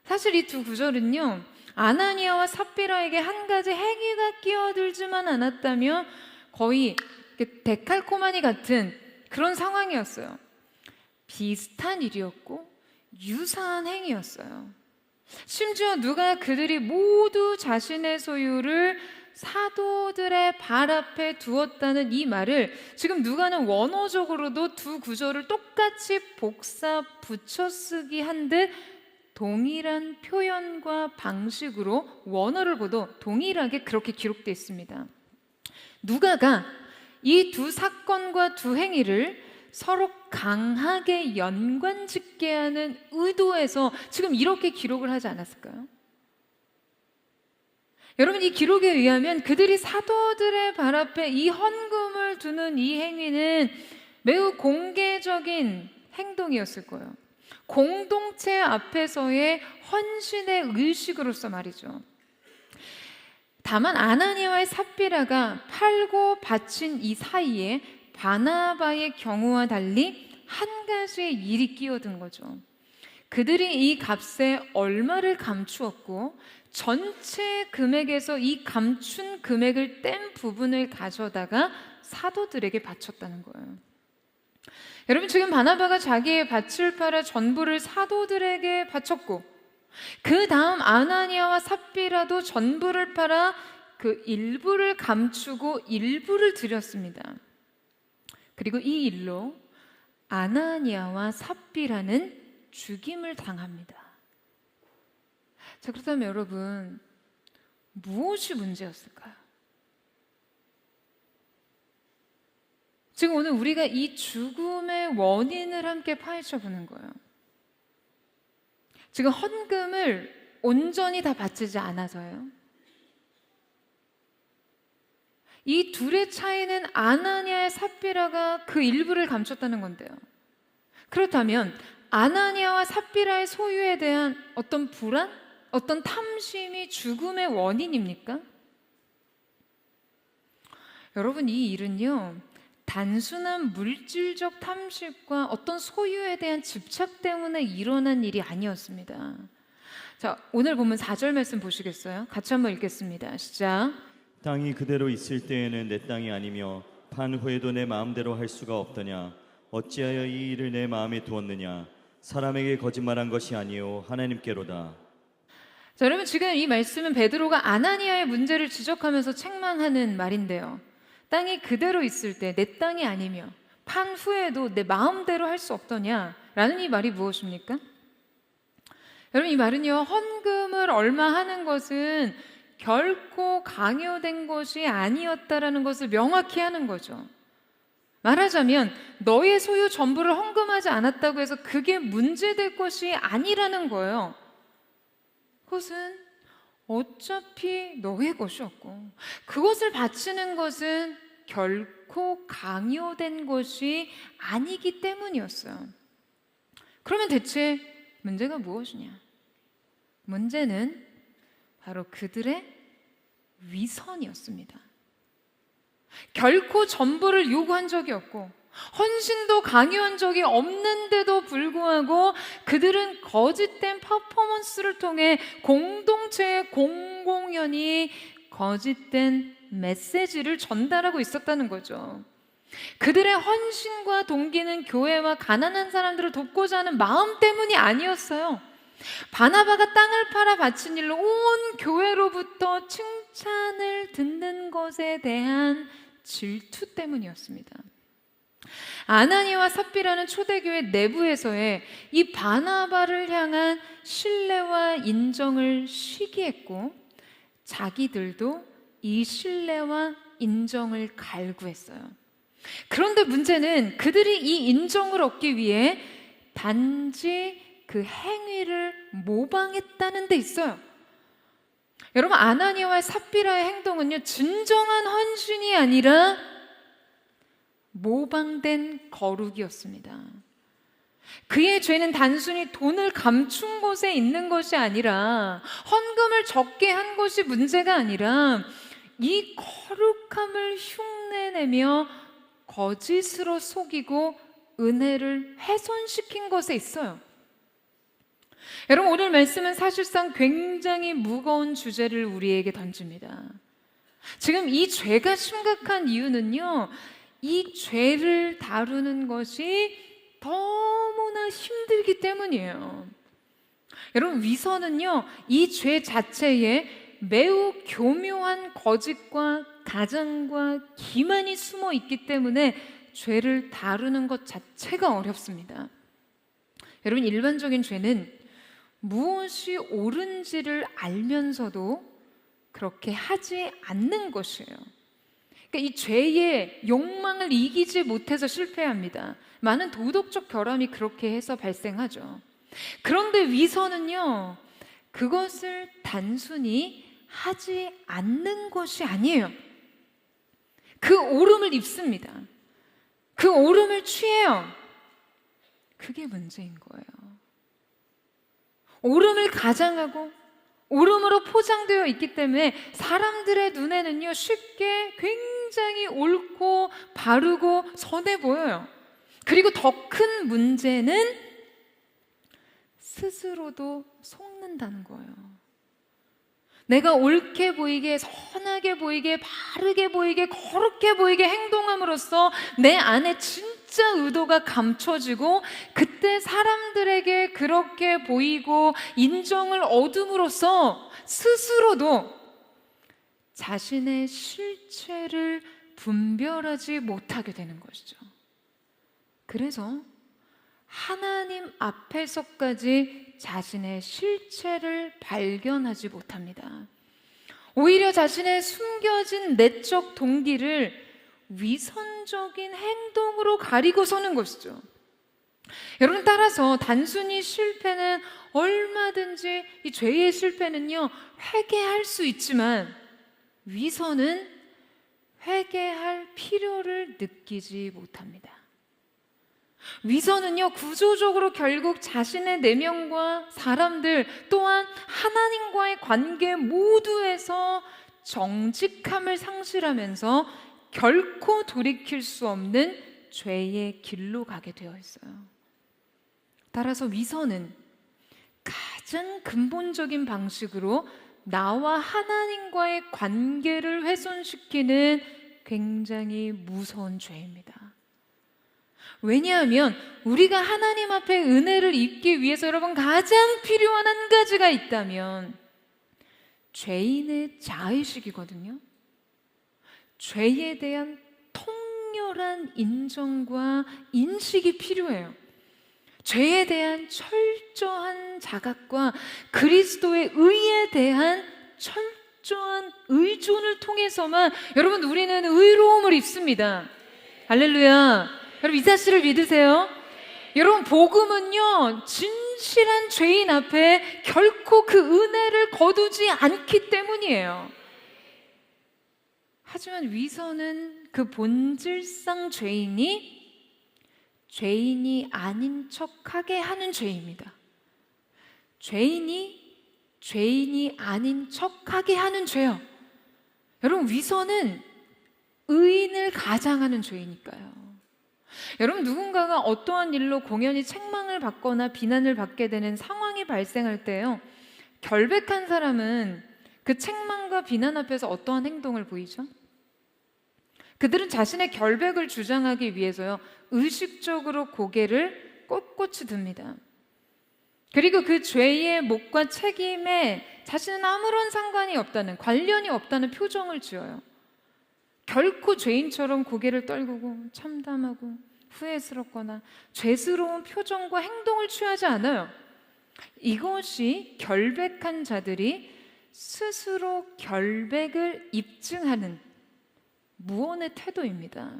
사실 이 두 구절은요, 아나니아와 삽비라에게 한 가지 행위가 끼어들지만 않았다면 거의 데칼코마니 같은 그런 상황이었어요. 비슷한 일이었고 유사한 행위였어요. 심지어 누가 그들이 모두 자신의 소유를 사도들의 발 앞에 두었다는 이 말을 지금 누가는 원어적으로도 두 구절을 똑같이 복사 붙여쓰기 한 듯 동일한 표현과 방식으로 원어를 보도 동일하게 그렇게 기록되어 있습니다. 누가가 이 두 사건과 두 행위를 서로 강하게 연관짓게 하는 의도에서 지금 이렇게 기록을 하지 않았을까요? 여러분, 이 기록에 의하면 그들이 사도들의 발 앞에 이 헌금을 두는 이 행위는 매우 공개적인 행동이었을 거예요. 공동체 앞에서의 헌신의 의식으로서 말이죠. 다만 아나니아와 삽비라가 팔고 바친 이 사이에 바나바의 경우와 달리 한 가지의 일이 끼어든 거죠. 그들이 이 값에 얼마를 감추었고 전체 금액에서 이 감춘 금액을 뗀 부분을 가져다가 사도들에게 바쳤다는 거예요. 여러분, 지금 바나바가 자기의 밭을 팔아 전부를 사도들에게 바쳤고 그 다음 아나니아와 삽비라도 전부를 팔아 그 일부를 감추고 일부를 드렸습니다. 그리고 이 일로 아나니아와 삽비라는 죽임을 당합니다. 자, 그렇다면 여러분, 무엇이 문제였을까요? 지금 오늘 우리가 이 죽음의 원인을 함께 파헤쳐 보는 거예요. 지금 헌금을 온전히 다 바치지 않아서요. 이 둘의 차이는 아나니아의 삽비라가 그 일부를 감췄다는 건데요. 그렇다면 아나니아와 삽비라의 소유에 대한 어떤 불안, 어떤 탐심이 죽음의 원인입니까? 여러분, 이 일은요, 단순한 물질적 탐식과 어떤 소유에 대한 집착 때문에 일어난 일이 아니었습니다. 자, 오늘 본문 4절 말씀 보시겠어요? 같이 한번 읽겠습니다. 시작. 땅이 그대로 있을 때에는 내 땅이 아니며 판 후에도 내 마음대로 할 수가 없더냐. 어찌하여 이 일을 내 마음에 두었느냐. 사람에게 거짓말한 것이 아니요 하나님께로다. 자, 여러분, 지금 이 말씀은 베드로가 아나니아의 문제를 지적하면서 책망하는 말인데요. 땅이 그대로 있을 때 내 땅이 아니며 판 후에도 내 마음대로 할 수 없더냐 라는 이 말이 무엇입니까? 여러분, 이 말은요, 헌금을 얼마 하는 것은 결코 강요된 것이 아니었다라는 것을 명확히 하는 거죠. 말하자면 너의 소유 전부를 헌금하지 않았다고 해서 그게 문제될 것이 아니라는 거예요. 그것은 어차피 너의 것이었고 그것을 바치는 것은 결코 강요된 것이 아니기 때문이었어요. 그러면 대체 문제가 무엇이냐? 문제는 바로 그들의 위선이었습니다. 결코 전부를 요구한 적이 없고 헌신도 강요한 적이 없는데도 불구하고 그들은 거짓된 퍼포먼스를 통해 공동체의 공공연히 거짓된 메시지를 전달하고 있었다는 거죠. 그들의 헌신과 동기는 교회와 가난한 사람들을 돕고자 하는 마음 때문이 아니었어요. 바나바가 땅을 팔아 바친 일로 온 교회로부터 칭찬을 듣는 것에 대한 질투 때문이었습니다. 아나니아와 삽비라는 초대교회 내부에서의 이 바나바를 향한 신뢰와 인정을 시기했고 자기들도 이 신뢰와 인정을 갈구했어요. 그런데 문제는 그들이 이 인정을 얻기 위해 단지 그 행위를 모방했다는 데 있어요. 여러분, 아나니아와 삽비라의 행동은요, 진정한 헌신이 아니라 모방된 거룩이었습니다. 그의 죄는 단순히 돈을 감춘 곳에 있는 것이 아니라 헌금을 적게 한 것이 문제가 아니라 이 거룩함을 흉내내며 거짓으로 속이고 은혜를 훼손시킨 것에 있어요. 여러분, 오늘 말씀은 사실상 굉장히 무거운 주제를 우리에게 던집니다. 지금 이 죄가 심각한 이유는요, 이 죄를 다루는 것이 너무나 힘들기 때문이에요. 여러분, 위선은요, 이 죄 자체에 매우 교묘한 거짓과 가장과 기만이 숨어 있기 때문에 죄를 다루는 것 자체가 어렵습니다. 여러분, 일반적인 죄는 무엇이 옳은지를 알면서도 그렇게 하지 않는 것이에요. 그러니까 이 죄의 욕망을 이기지 못해서 실패합니다. 많은 도덕적 결함이 그렇게 해서 발생하죠. 그런데 위선은요, 그것을 단순히 하지 않는 것이 아니에요. 그 오름을 입습니다. 그 오름을 취해요. 그게 문제인 거예요. 오름을 가장하고 오름으로 포장되어 있기 때문에 사람들의 눈에는요, 쉽게 굉장히 옳고 바르고 선해 보여요. 그리고 더 큰 문제는 스스로도 속는다는 거예요. 내가 옳게 보이게, 선하게 보이게, 바르게 보이게, 거룩해 보이게 행동함으로써 내 안에 진짜 의도가 감춰지고, 그때 사람들에게 그렇게 보이고 인정을 얻음으로써 스스로도 자신의 실체를 분별하지 못하게 되는 것이죠. 그래서 하나님 앞에서까지 자신의 실체를 발견하지 못합니다. 오히려 자신의 숨겨진 내적 동기를 위선적인 행동으로 가리고 서는 것이죠. 여러분, 따라서 단순히 실패는 얼마든지, 이 죄의 실패는요, 회개할 수 있지만 위선은 회개할 필요를 느끼지 못합니다. 위선은요, 구조적으로 결국 자신의 내면과 사람들 또한 하나님과의 관계 모두에서 정직함을 상실하면서 결코 돌이킬 수 없는 죄의 길로 가게 되어 있어요. 따라서 위선은 가장 근본적인 방식으로 나와 하나님과의 관계를 훼손시키는 굉장히 무서운 죄입니다. 왜냐하면 우리가 하나님 앞에 은혜를 입기 위해서 여러분 가장 필요한 한 가지가 있다면 죄인의 자의식이거든요. 죄에 대한 통렬한 인정과 인식이 필요해요. 죄에 대한 철저한 자각과 그리스도의 의에 대한 철저한 의존을 통해서만 여러분 우리는 의로움을 입습니다. 할렐루야. 여러분 이 사실을 믿으세요? 여러분 복음은요, 진실한 죄인 앞에 결코 그 은혜를 거두지 않기 때문이에요. 하지만 위선은 그 본질상 죄인이 아닌 척하게 하는 죄입니다. 죄인이 아닌 척하게 하는 죄요. 여러분 위선은 의인을 가장하는 죄이니까요. 여러분 누군가가 어떠한 일로 공연히 책망을 받거나 비난을 받게 되는 상황이 발생할 때요, 결백한 사람은 그 책망과 비난 앞에서 어떠한 행동을 보이죠? 그들은 자신의 결백을 주장하기 위해서요, 의식적으로 고개를 꼿꼿이 듭니다. 그리고 그 죄의 몫과 책임에 자신은 아무런 상관이 없다는, 관련이 없다는 표정을 지어요. 결코 죄인처럼 고개를 떨구고 참담하고 후회스럽거나 죄스러운 표정과 행동을 취하지 않아요. 이것이 결백한 자들이 스스로 결백을 입증하는 무언의 태도입니다.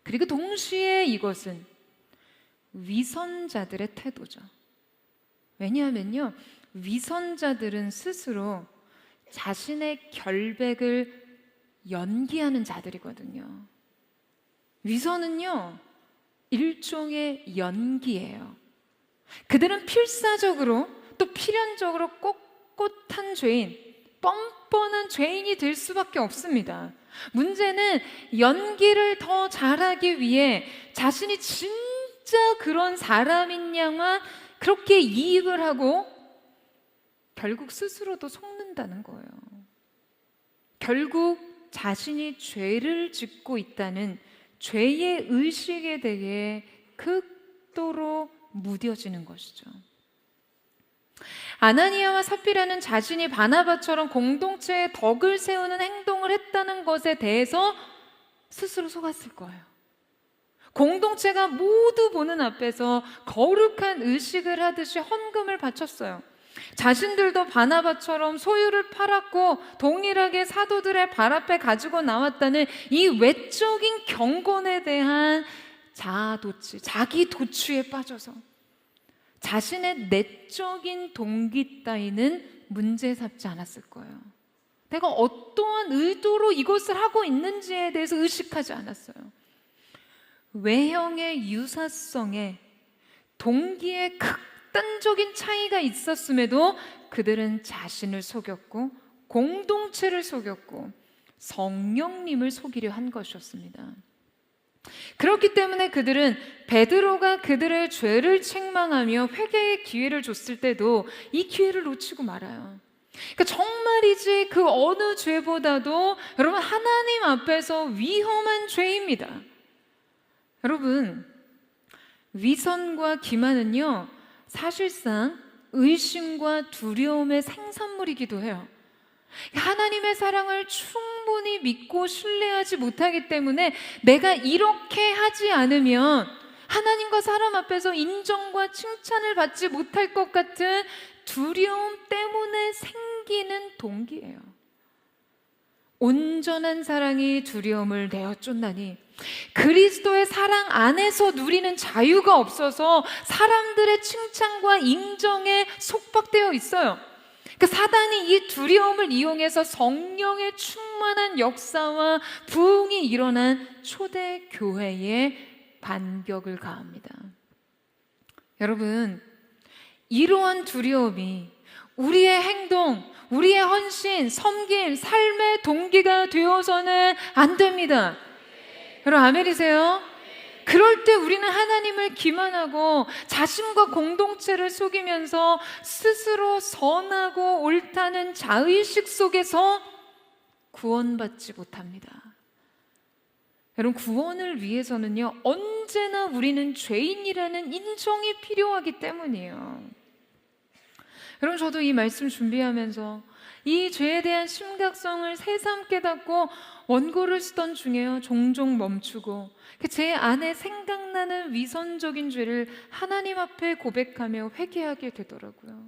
그리고 동시에 이것은 위선자들의 태도죠. 왜냐하면요, 위선자들은 스스로 자신의 결백을 연기하는 자들이거든요. 위선은요, 일종의 연기예요. 그들은 필사적으로 또 필연적으로 꼿꼿한 죄인, 뻔뻔한 죄인이 될 수밖에 없습니다. 문제는 연기를 더 잘하기 위해 자신이 진짜 그런 사람인 양만 그렇게 이입을 하고 결국 스스로도 속는다는 거예요. 결국 자신이 죄를 짓고 있다는 죄의 의식에 대해 극도로 무뎌지는 것이죠. 아나니아와 삽비라는 자신이 바나바처럼 공동체의 덕을 세우는 행동을 했다는 것에 대해서 스스로 속았을 거예요. 공동체가 모두 보는 앞에서 거룩한 의식을 하듯이 헌금을 바쳤어요. 자신들도 바나바처럼 소유를 팔았고 동일하게 사도들의 발 앞에 가지고 나왔다는 이 외적인 경건에 대한 자아도취, 자기 도취에 빠져서 자신의 내적인 동기 따위는 문제 삼지 않았을 거예요. 내가 어떠한 의도로 이것을 하고 있는지에 대해서 의식하지 않았어요. 외형의 유사성에 동기의 극단적인 차이가 있었음에도 그들은 자신을 속였고 공동체를 속였고 성령님을 속이려 한 것이었습니다. 그렇기 때문에 그들은 베드로가 그들의 죄를 책망하며 회개의 기회를 줬을 때도 이 기회를 놓치고 말아요. 그러니까 정말이지 그 어느 죄보다도 여러분 하나님 앞에서 위험한 죄입니다. 여러분, 위선과 기만은요 사실상 의심과 두려움의 생산물이기도 해요. 하나님의 사랑을 충분히 믿고 신뢰하지 못하기 때문에 내가 이렇게 하지 않으면 하나님과 사람 앞에서 인정과 칭찬을 받지 못할 것 같은 두려움 때문에 생기는 동기예요. 온전한 사랑이 두려움을 내어 쫓나니 그리스도의 사랑 안에서 누리는 자유가 없어서 사람들의 칭찬과 인정에 속박되어 있어요. 그러니까 사단이 이 두려움을 이용해서 성령의 충만한 역사와 부흥이 일어난 초대 교회에 반격을 가합니다. 여러분, 이러한 두려움이 우리의 행동, 우리의 헌신, 섬김, 삶의 동기가 되어서는 안 됩니다. 여러분 아멘이세요? 그럴 때 우리는 하나님을 기만하고 자신과 공동체를 속이면서 스스로 선하고 옳다는 자의식 속에서 구원받지 못합니다. 여러분 구원을 위해서는요 언제나 우리는 죄인이라는 인정이 필요하기 때문이에요. 여러분 저도 이 말씀 준비하면서 이 죄에 대한 심각성을 새삼 깨닫고 원고를 쓰던 중에요 종종 멈추고 제 안에 생각나는 위선적인 죄를 하나님 앞에 고백하며 회개하게 되더라고요.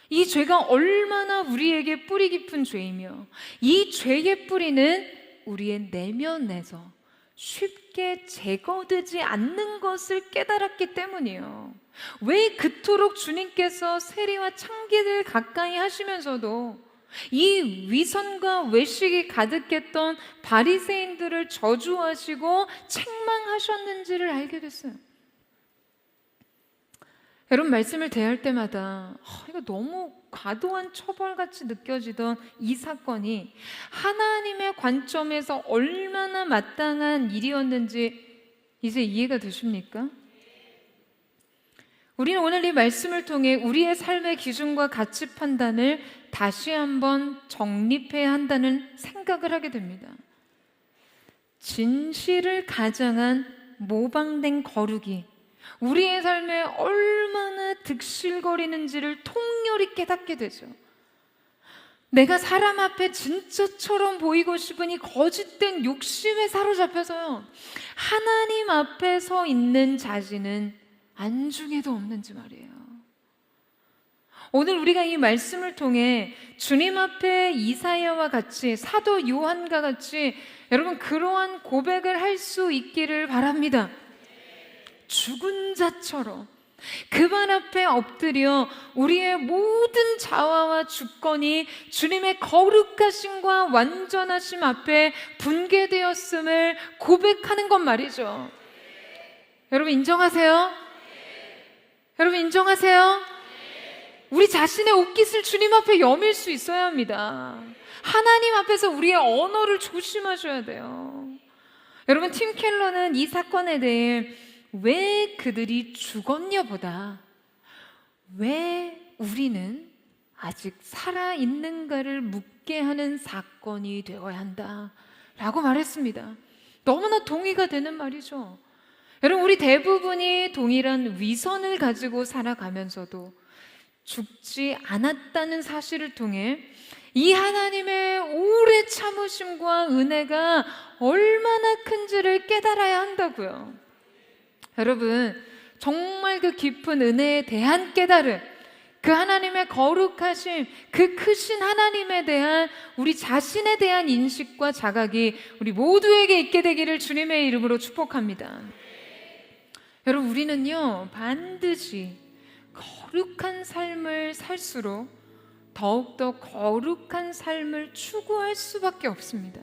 이 죄가 얼마나 우리에게 뿌리 깊은 죄이며 이 죄의 뿌리는 우리의 내면에서 쉽게 제거되지 않는 것을 깨달았기 때문이에요. 왜 그토록 주님께서 세리와 창기를 가까이 하시면서도 이 위선과 외식이 가득했던 바리새인들을 저주하시고 책망하셨는지를 알게 됐어요. 여러분 말씀을 대할 때마다 이거 너무 과도한 처벌같이 느껴지던 이 사건이 하나님의 관점에서 얼마나 마땅한 일이었는지 이제 이해가 되십니까? 우리는 오늘 이 말씀을 통해 우리의 삶의 기준과 가치 판단을 다시 한번 정립해야 한다는 생각을 하게 됩니다. 진실을 가장한 모방된 거룩이 우리의 삶에 얼마나 득실거리는지를 통렬히 깨닫게 되죠. 내가 사람 앞에 진짜처럼 보이고 싶으니 거짓된 욕심에 사로잡혀서요 하나님 앞에 서 있는 자신은 안중에도 없는지 말이에요. 오늘 우리가 이 말씀을 통해 주님 앞에 이사야와 같이 사도 요한과 같이 여러분 그러한 고백을 할 수 있기를 바랍니다. 죽은 자처럼 그분 앞에 엎드려 우리의 모든 자화와 주권이 주님의 거룩하심과 완전하심 앞에 분개되었음을 고백하는 것 말이죠. 여러분 인정하세요? 여러분 인정하세요? 우리 자신의 옷깃을 주님 앞에 여밀 수 있어야 합니다. 하나님 앞에서 우리의 언어를 조심하셔야 돼요. 여러분 팀 켈러는 이 사건에 대해 왜 그들이 죽었냐보다 왜 우리는 아직 살아있는가를 묻게 하는 사건이 되어야 한다라고 말했습니다. 너무나 동의가 되는 말이죠. 여러분 우리 대부분이 동일한 위선을 가지고 살아가면서도 죽지 않았다는 사실을 통해 이 하나님의 오래 참으심과 은혜가 얼마나 큰지를 깨달아야 한다고요. 여러분 정말 그 깊은 은혜에 대한 깨달음, 그 하나님의 거룩하심, 그 크신 하나님에 대한 우리 자신에 대한 인식과 자각이 우리 모두에게 있게 되기를 주님의 이름으로 축복합니다. 여러분 우리는요 반드시 거룩한 삶을 살수록 더욱더 거룩한 삶을 추구할 수밖에 없습니다.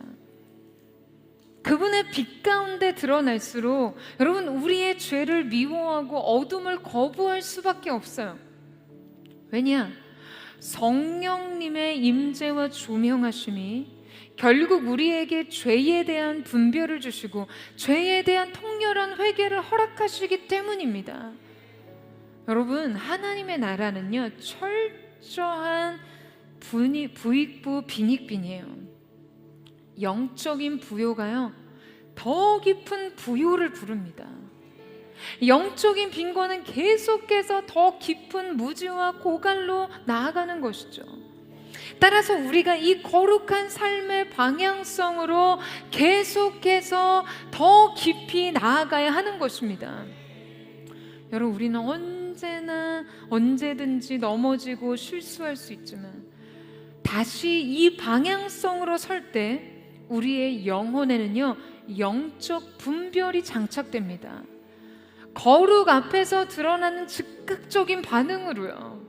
그분의 빛 가운데 드러날수록 여러분 우리의 죄를 미워하고 어둠을 거부할 수밖에 없어요. 왜냐? 성령님의 임재와 조명하심이 결국 우리에게 죄에 대한 분별을 주시고 죄에 대한 통렬한 회개를 허락하시기 때문입니다. 여러분, 하나님의 나라는요 철저한 부익부 빈익빈이에요. 영적인 부요가요 더 깊은 부요를 부릅니다. 영적인 빈곤은 계속해서 더 깊은 무지와 고갈로 나아가는 것이죠. 따라서 우리가 이 거룩한 삶의 방향성으로 계속해서 더 깊이 나아가야 하는 것입니다. 여러분, 우리는 언제든지 넘어지고 실수할 수 있지만 다시 이 방향성으로 설 때 우리의 영혼에는요 영적 분별이 장착됩니다. 거룩 앞에서 드러나는 즉각적인 반응으로요.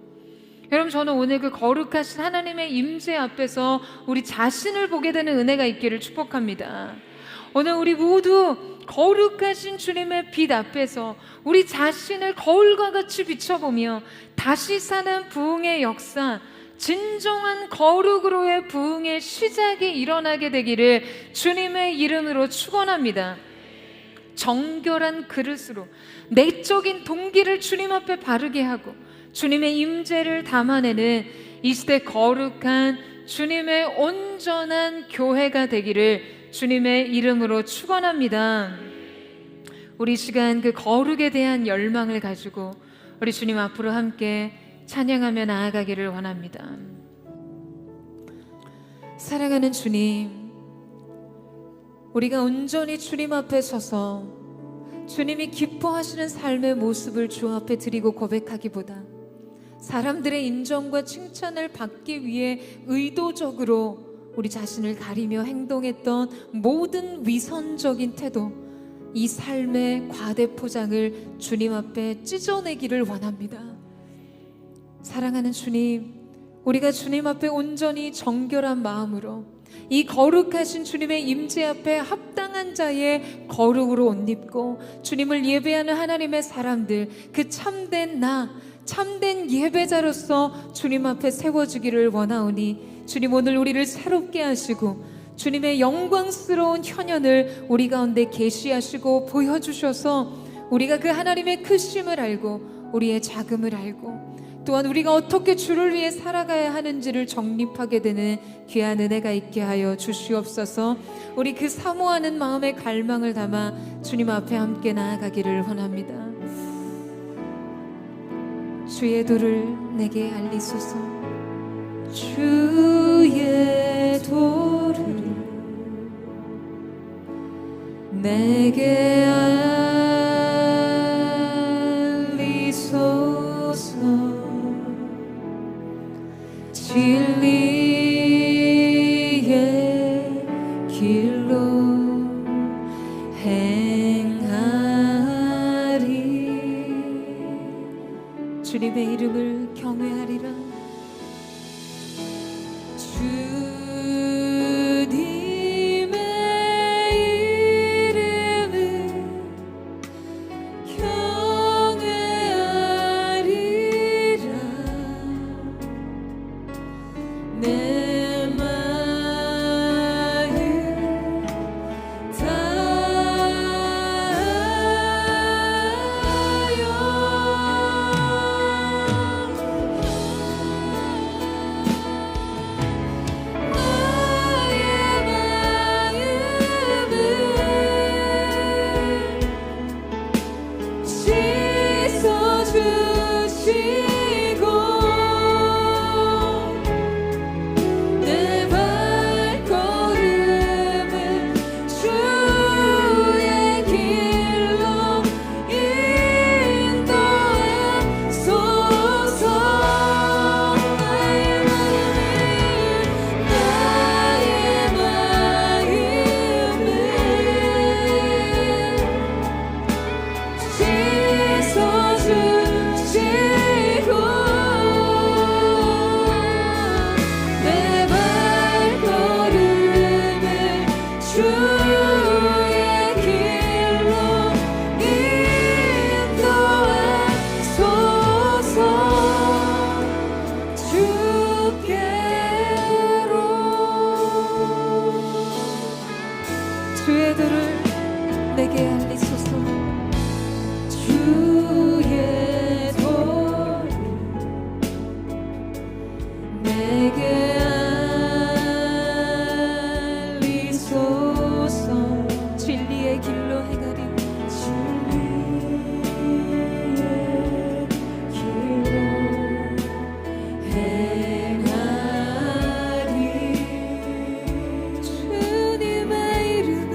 여러분, 저는 오늘 그 거룩하신 하나님의 임재 앞에서 우리 자신을 보게 되는 은혜가 있기를 축복합니다. 오늘 우리 모두 거룩하신 주님의 빛 앞에서 우리 자신을 거울과 같이 비춰보며 다시 사는 부흥의 역사, 진정한 거룩으로의 부흥의 시작이 일어나게 되기를 주님의 이름으로 축원합니다. 정결한 그릇으로 내적인 동기를 주님 앞에 바르게 하고 주님의 임재를 담아내는 이 시대 거룩한 주님의 온전한 교회가 되기를 주님의 이름으로 축원합니다. 우리 시간 그 거룩에 대한 열망을 가지고 우리 주님 앞으로 함께 찬양하며 나아가기를 원합니다. 사랑하는 주님, 우리가 온전히 주님 앞에 서서 주님이 기뻐하시는 삶의 모습을 주 앞에 드리고 고백하기보다 사람들의 인정과 칭찬을 받기 위해 의도적으로 우리 자신을 가리며 행동했던 모든 위선적인 태도, 이 삶의 과대포장을 주님 앞에 찢어내기를 원합니다. 사랑하는 주님, 우리가 주님 앞에 온전히 정결한 마음으로 이 거룩하신 주님의 임재 앞에 합당한 자의 거룩으로 옷 입고 주님을 예배하는 하나님의 사람들, 그 참된 참된 예배자로서 주님 앞에 세워주기를 원하오니 주님, 오늘 우리를 새롭게 하시고 주님의 영광스러운 현현을 우리 가운데 계시하시고 보여주셔서 우리가 그 하나님의 크심을 알고 우리의 작음을 알고 또한 우리가 어떻게 주를 위해 살아가야 하는지를 정립하게 되는 귀한 은혜가 있게 하여 주시옵소서. 우리 그 사모하는 마음의 갈망을 담아 주님 앞에 함께 나아가기를 원합니다. 주의 도를 내게 알리소서. 주의 도를 내게 알리소서. 진리의 길로 행하리. 주님의 이름을 경외하리라. 주님의 이름을 주의 도를 내게 알리소서. 주의 도를 내게 알리소서. 진리의 길로 행하리. 진리의 길로 행하리. 주님의 이름은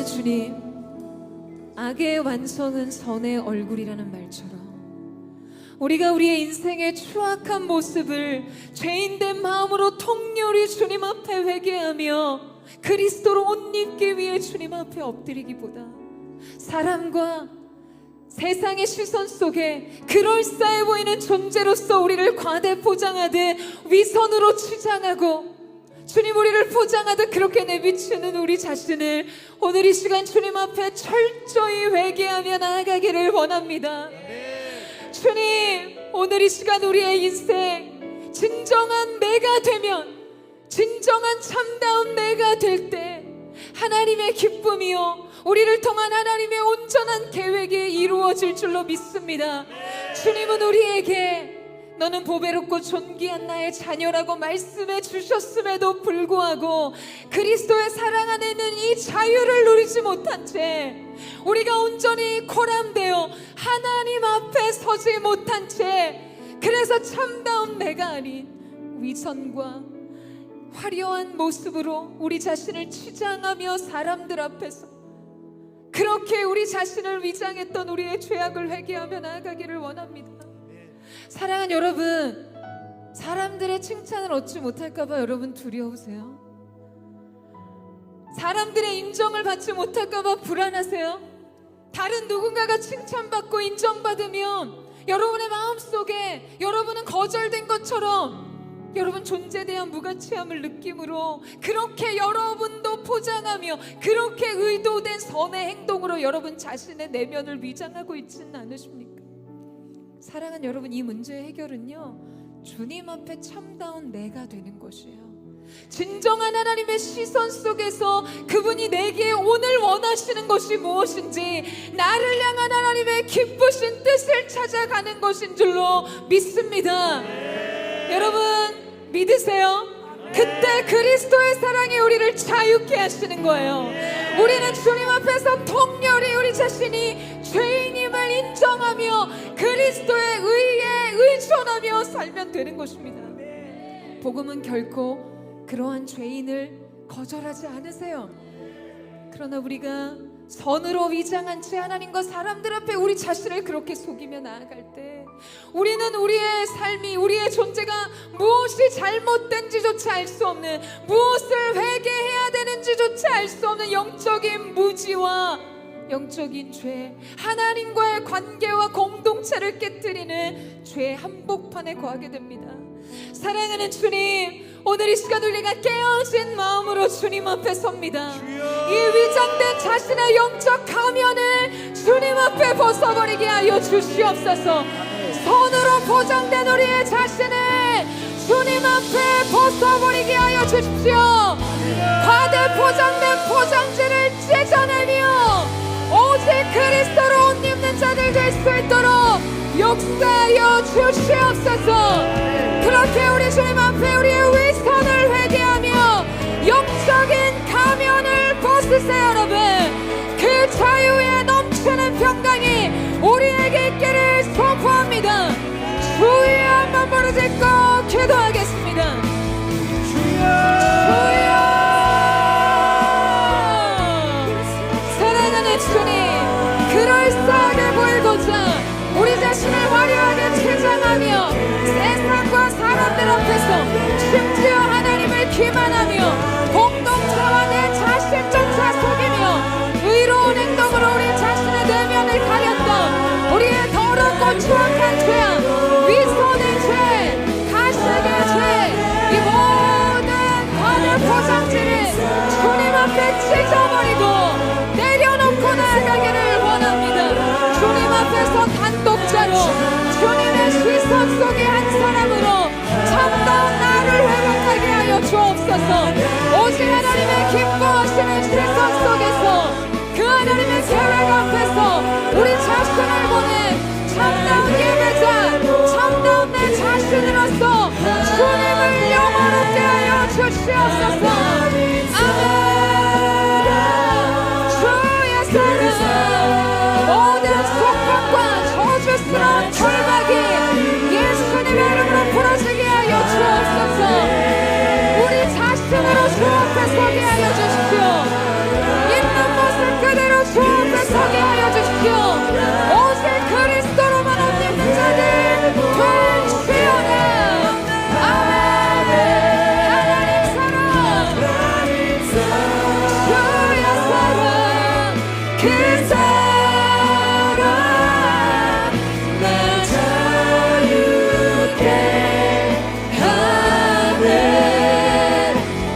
주님, 악의 완성은 선의 얼굴이라는 말처럼 우리가 우리의 인생의 추악한 모습을 죄인된 마음으로 통렬히 주님 앞에 회개하며 그리스도로 옷 입기 위해 주님 앞에 엎드리기보다 사람과 세상의 시선 속에 그럴싸해 보이는 존재로서 우리를 과대 포장하듯 위선으로 치장하고 주님 우리를 포장하듯 그렇게 내비추는 우리 자신을 오늘 이 시간 주님 앞에 철저히 회개하며 나아가기를 원합니다. 주님, 오늘 이 시간 우리의 인생 진정한 내가 되면, 진정한 참다운 내가 될 때 하나님의 기쁨이요 우리를 통한 하나님의 온전한 계획이 이루어질 줄로 믿습니다. 주님은 우리에게 너는 보배롭고 존귀한 나의 자녀라고 말씀해 주셨음에도 불구하고 그리스도의 사랑 안에 있는 이 자유를 누리지 못한 채, 우리가 온전히 코람되어 하나님 앞에 서지 못한 채, 그래서 참다운 내가 아닌 위선과 화려한 모습으로 우리 자신을 치장하며 사람들 앞에서 그렇게 우리 자신을 위장했던 우리의 죄악을 회개하며 나아가기를 원합니다. 사랑하는 여러분, 사람들의 칭찬을 얻지 못할까봐 여러분 두려우세요? 사람들의 인정을 받지 못할까봐 불안하세요? 다른 누군가가 칭찬받고 인정받으면 여러분의 마음속에 여러분은 거절된 것처럼 여러분 존재에 대한 무가치함을 느낌으로 그렇게 여러분도 포장하며 그렇게 의도된 선의 행동으로 여러분 자신의 내면을 위장하고 있지는 않으십니까? 사랑하는 여러분, 이 문제의 해결은요, 주님 앞에 참다운 내가 되는 것이에요. 진정한 하나님의 시선 속에서 그분이 내게 오늘 원하시는 것이 무엇인지, 나를 향한 하나님의 기쁘신 뜻을 찾아가는 것인 줄로 믿습니다. 여러분 믿으세요? 그때 그리스도의 사랑이 우리를 자유케 하시는 거예요. 우리는 주님 앞에서 통렬히 우리 자신이 죄인임을 인정하며 그리스도의 의에 의존하며 살면 되는 것입니다. 복음은 결코 그러한 죄인을 거절하지 않으세요. 그러나 우리가 선으로 위장한 채 하나님과 사람들 앞에 우리 자신을 그렇게 속이며 나아갈 때 우리는 우리의 삶이, 우리의 존재가 무엇이 잘못된지조차 알 수 없는, 무엇을 회개해야 되는지조차 알 수 없는 영적인 무지와 영적인 죄, 하나님과의 관계와 공동체를 깨뜨리는 죄의 한복판에 거하게 됩니다. 사랑하는 주님, 오늘 이 시간 우리가 깨어진 마음으로 주님 앞에 섭니다. 이 위장된 자신의 영적 가면을 주님 앞에 벗어버리게 하여 주시옵소서. 선으로 포장된 우리의 자신을 주님 앞에 벗어버리게 하여 주십시오. 과대 포장된 포장지를 찢어내며 오직 그리스도로 옷 입는 자들 될 수 있도록 역사하여 주시옵소서. 그렇게 우리 주님 앞에 우리의 위선을 회개하며 영적인 가면을 벗으세요. 여러분, 그 자유에 넘치는 평강이 우리에게 있기를 선포합니다. 주의 한번 부르짖고 기도하겠습니다. 주여, 사랑하는 주님, 그럴싸하게 보이고자 우리 자신을 화려하게 치장하며 세상과 사람들 앞에서 심지어 하나님을 기만하며 공동체와 내 자신조차 속이며 의로운 행동으로 우리 자신의 내면을 가렸던 우리의 더럽고 추악한 죄악, 위선의 죄, 가식의 죄, 이 모든 과대 포장지를 주님 앞에 찢어버리고 내려놓고 나아가기를 원합니다. 주님 앞에서 단독자로 주님의 시선 속의 한 사람으로 참다운 나를 회복하게 하여 주옵소서. 오직 하나님의 기뻐하시는 시선 속에서 그 하나님의 계획 앞에서 우리 자신을 보내 참다운 예배자, 참다운 내 자신으로서 주님을 영원롭게 하여 주시옵소서. 아멘. 주의 사랑, 모든 속박과 저주스러운 결박이 예수님의 이름으로 부러지게 하여 주옵소서. 우리 자신으로 주 앞에 서게 하여 주십시오. 있는 모습 그대로 주 앞에 서게 하여 주십시오. 오직 그리스도로만 옷 입는 자들 될지어다. 아멘. 하나님 사랑, 주의 사랑, 그 사랑 날 자유케 하네.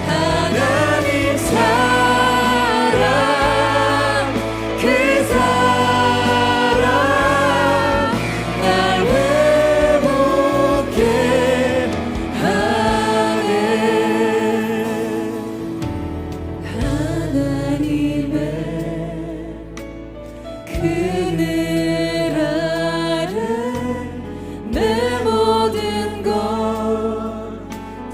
하나님 사랑, 그 사랑 날 회복케 하네. 하나님의 그늘 아래 내 모든 걸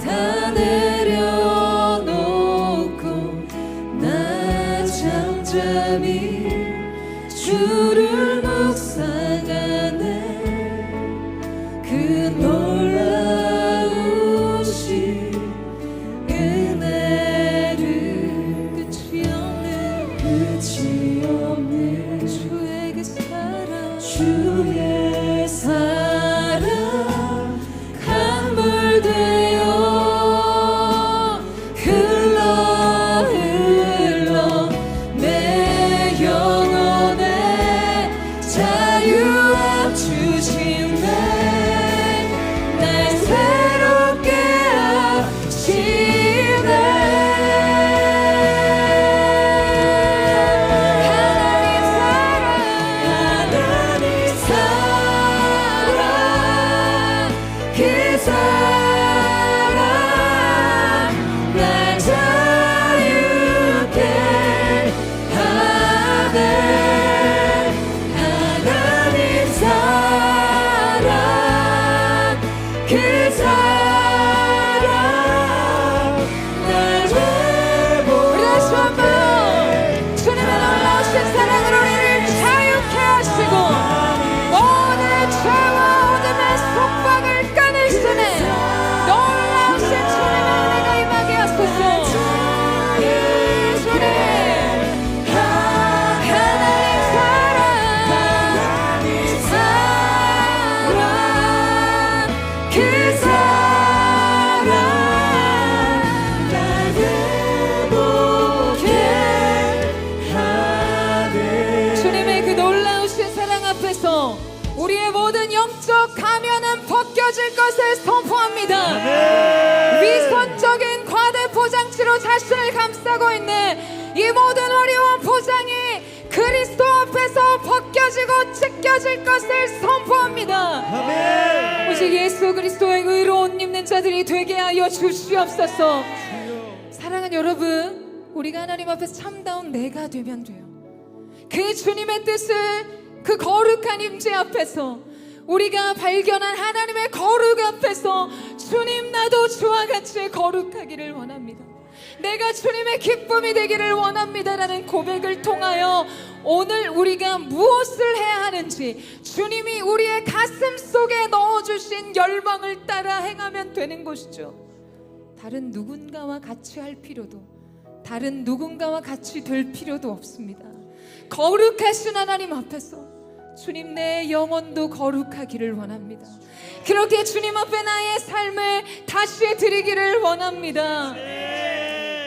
다 내려놓고 나 잠잠히 주를 묵상하네. 그 놀라우신 은혜를 끝이 없는 주의 그 사랑, 주의 사랑 강물되어 흘러 흘러 내 영혼에 자유와 주심에 날 새롭게 것을 선포합니다. 위선적인 과대 포장치로 자신을 감싸고 있는 이 모든 어려운 포장이 그리스도 앞에서 벗겨지고 찢겨질 것을 선포합니다. 오직 예수 그리스도의 의로 옷 입는 자들이 되게 하여 주시옵소서. 사랑하는 여러분, 우리가 하나님 앞에서 참다운 내가 되면 돼요. 그 주님의 뜻을 그 거룩한 임재 앞에서, 우리가 발견한 하나님의 거룩 앞에서 주님 나도 주와 같이 거룩하기를 원합니다. 내가 주님의 기쁨이 되기를 원합니다라는 고백을 통하여 오늘 우리가 무엇을 해야 하는지, 주님이 우리의 가슴 속에 넣어주신 열망을 따라 행하면 되는 것이죠. 다른 누군가와 같이 할 필요도, 다른 누군가와 같이 될 필요도 없습니다. 거룩하신 하나님 앞에서 주님, 내 영혼도 거룩하기를 원합니다. 그렇게 주님 앞에 나의 삶을 다시 드리기를 원합니다.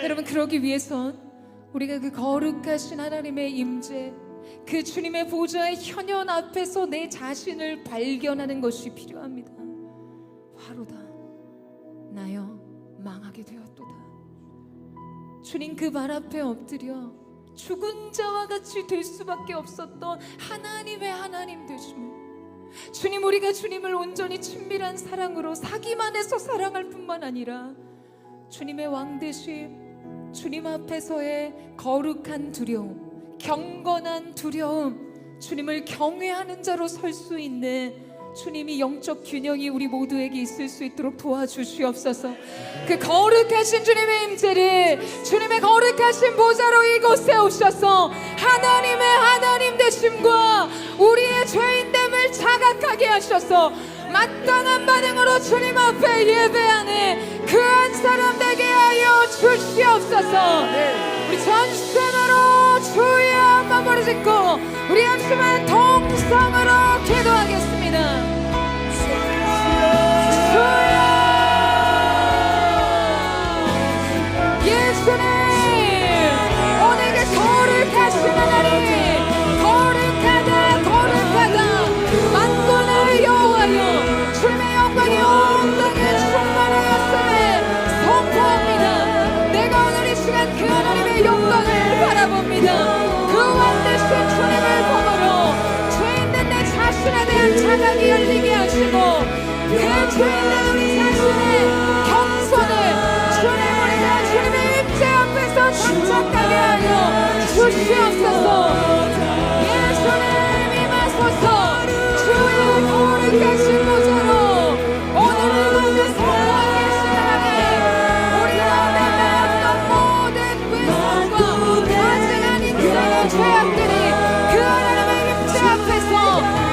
여러분, 그러기 위해선 우리가 그 거룩하신 하나님의 임재, 그 주님의 보좌의 현현 앞에서 내 자신을 발견하는 것이 필요합니다. 화로다, 나여 망하게 되었도다. 주님 그 발 앞에 엎드려 죽은 자와 같이 될 수밖에 없었던 하나님의 하나님 되심을, 주님, 우리가 주님을 온전히 친밀한 사랑으로 사기만 해서 사랑할 뿐만 아니라 주님의 왕 되심, 주님 앞에서의 거룩한 두려움, 경건한 두려움, 주님을 경외하는 자로 설 수 있는 주님이 영적 균형이 우리 모두에게 있을 수 있도록 도와주시옵소서. 그 거룩하신 주님의 임재를, 주님의 거룩하신 보좌로 이곳에 오셔서 하나님의 하나님 되심과 우리의 죄인됨을 자각하게 하셔서 마땅한 반응으로 주님 앞에 예배하는 그 한 사람 되게 하여 주시옵소서. 우리 전심으로 주의 마음을 짓고 우리 함심의 통성으로 기도하겠습니다. 주여, 예수님, 오늘 그 거룩하신 하나님, 거룩하다 거룩하다 만군의 여호와여, 주님의 영광이 온 땅에 충만하였음을 선포합니다. 내가 오늘 이 시간 그 하나님의 영광을 바라봅니다. 그 왕되신 주님을 보므로 죄인된 내 자신에 대한 자각이 열리게 하시고, 그 죄인된 우리 자신의 겸손을 주님, 우리가 주님의 임재 앞에서 장착하게 하여 주시옵소서. 예수님 임하소서. 주의 거룩하신 보좌로 오늘 이곳에 선포하고 계신 하나님, 우리가 내가 모든 외상과 아직 아닌 인생의 죄악들이 그 하나님의 임재 앞에서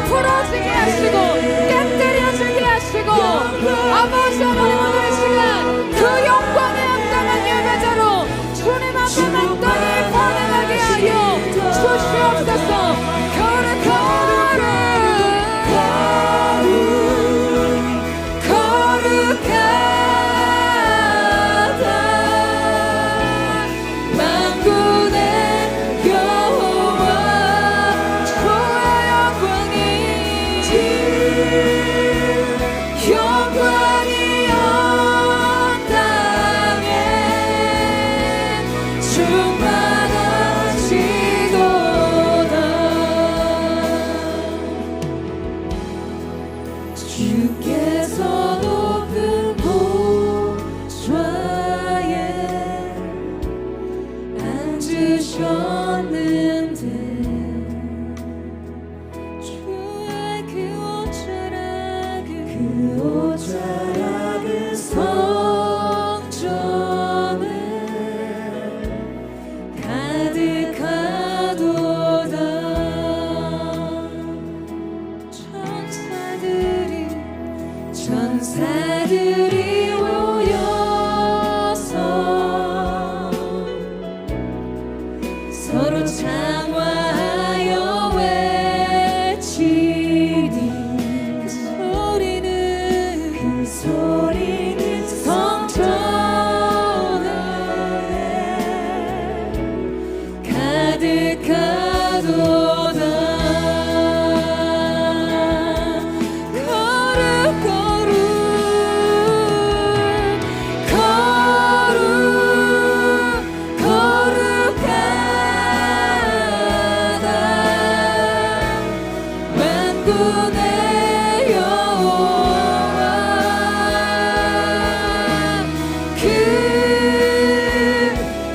풀어지게 하시고 깨뜨려지게 하시고, 아버지 하나님, 오늘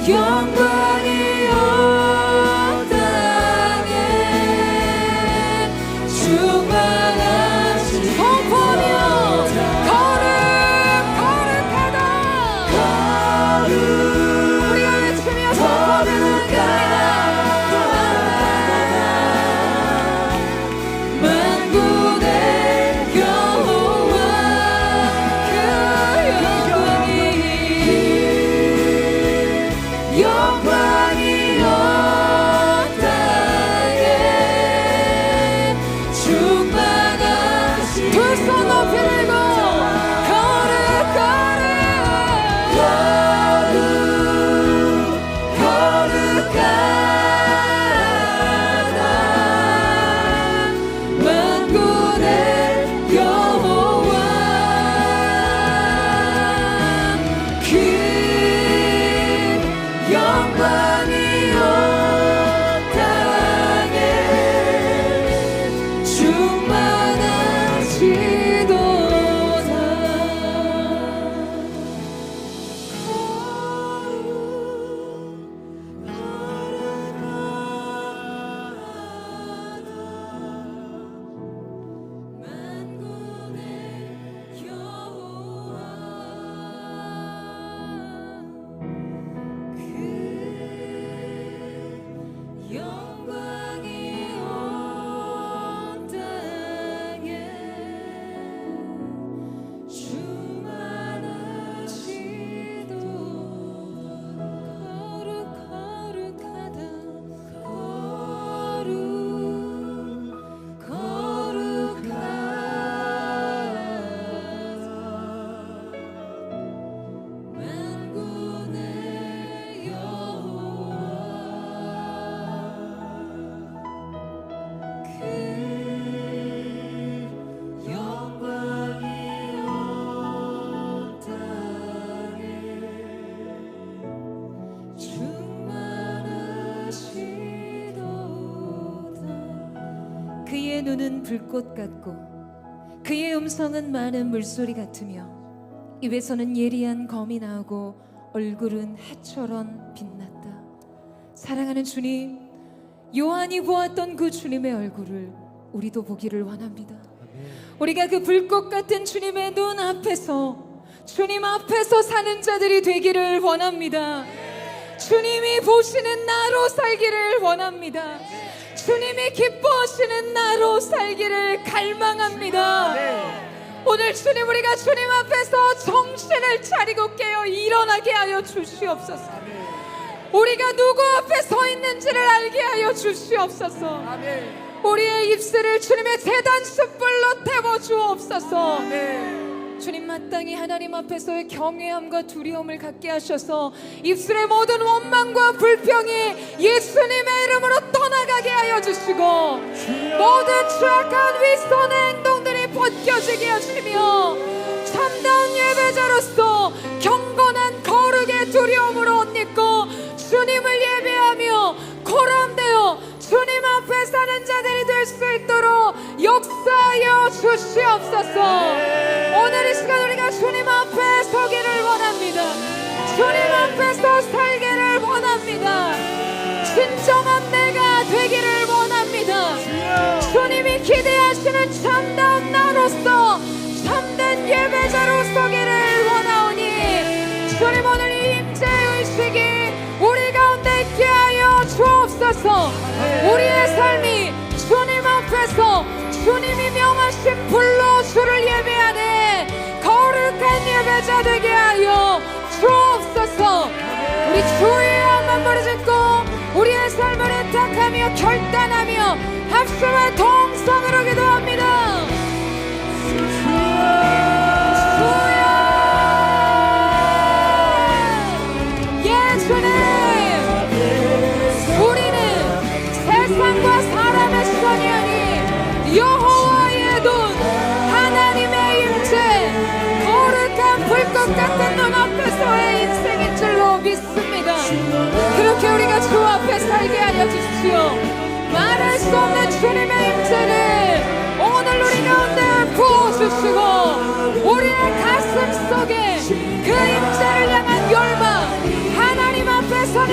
영광이 온 땅에 충만하신 선포하며 거룩하다 우리가 외치며 선포하는 만군의 여호와 그 영광이 온 땅에 충만하신 두 손 높이 들고 거룩하다 만군의 여호와 그 영광이 온 땅에 그의 눈은 불꽃 같고 그의 음성은 많은 물소리 같으며 입에서는 예리한 검이 나오고 얼굴은 해처럼 빛났다. 사랑하는 주님, 요한이 보았던 그 주님의 얼굴을 우리도 보기를 원합니다. 우리가 그 불꽃 같은 주님의 눈 앞에서 주님 앞에서 사는 자들이 되기를 원합니다. 주님이 보시는 나로 살기를 원합니다. 주님이 기뻐하시는 나로 살기를 갈망합니다. 오늘 주님, 우리가 주님 앞에서 정신을 차리고 깨어 일어나게 하여 주시옵소서. 우리가 누구 앞에 서 있는지를 알게 하여 주시옵소서. 우리의 입술을 주님의 제단 숯불로 태워 주옵소서. 주님, 마땅히 하나님 앞에서의 경외함과 두려움을 갖게 하셔서 입술의 모든 원망과 불평이 예수님의 이름으로 떠나가게 하여 주시고 모든 추악한 윗선의 행동들이 벗겨지게 하시며 참다운 예배자로서 경건한 거룩의 두려움으로 옷 입고 주님을 예배하며 고람되어 주님 앞에 사는 자들이 될 수 있도록 역사하여 주시옵소서. 오늘 이 시간 우리가 주님 앞에 서기를 원합니다. 주님 앞에서 살기를 원합니다. 진정한 내가 되기를 원합니다. 주님이 기대하시는 참다운 나로서 참된 예배자로 서기를 원하오니 주님, 오늘 이 임재의 의식이 우리 가운데 있게 하여 주옵소서. 우리의 삶이 주님 앞에서 주님이 명하신 불로 주를 예배하는 거룩한 예배자 되게 하여 주옵소서. 우리 주의 한번 부르짖고 우리의 삶을 애탁하며 결단하며 합심한 동성으로 기도합니다. 세상과 사람의 시선이 아닌 여호와의 눈, 하나님의 임재, 거룩한 불꽃 같은 눈 앞에서의 인생인 줄로 믿습니다. 그렇게 우리가 주 앞에 살게 하여 주십시오. 말할 수 없는 주님의 임재를 오늘 우리 가운데 부어주시고 우리의 가슴 속에 그 임재를 향한 열망, 하나님 앞에 서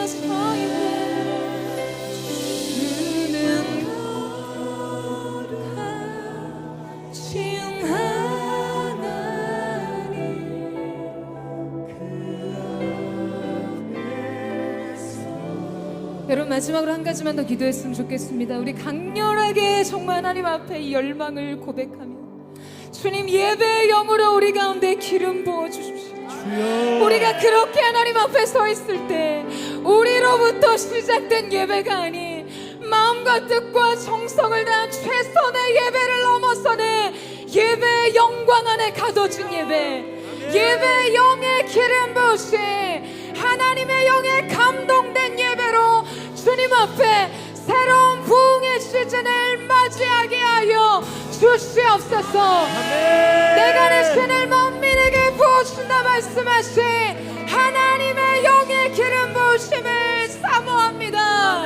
서 있네. 주는 거룩하신 하나님 여러분 마지막으로 한 가지만 더 기도했으면 좋겠습니다. 우리 강렬하게 정말 하나님 앞에 이 열망을 고백하며 주님 예배의 영으로 우리 가운데 기름 부어 주십시오. 우리가 그렇게 하나님 앞에 서 있을 때 우리로부터 시작된 예배가 아닌 마음과 뜻과 정성을 다한 최선의 예배를 넘어서는 예배의 영광 안에 가둬진 예배의 영의 기름 부으심 하나님의 영에 감동된 예배로 주님 앞에 새로운 부흥의 시즌을 맞이하게 하여 주시옵소서. 내가 내 신을 만민에게 부어준다 말씀하신 하나님의 영의 기름 부으심을 사모합니다.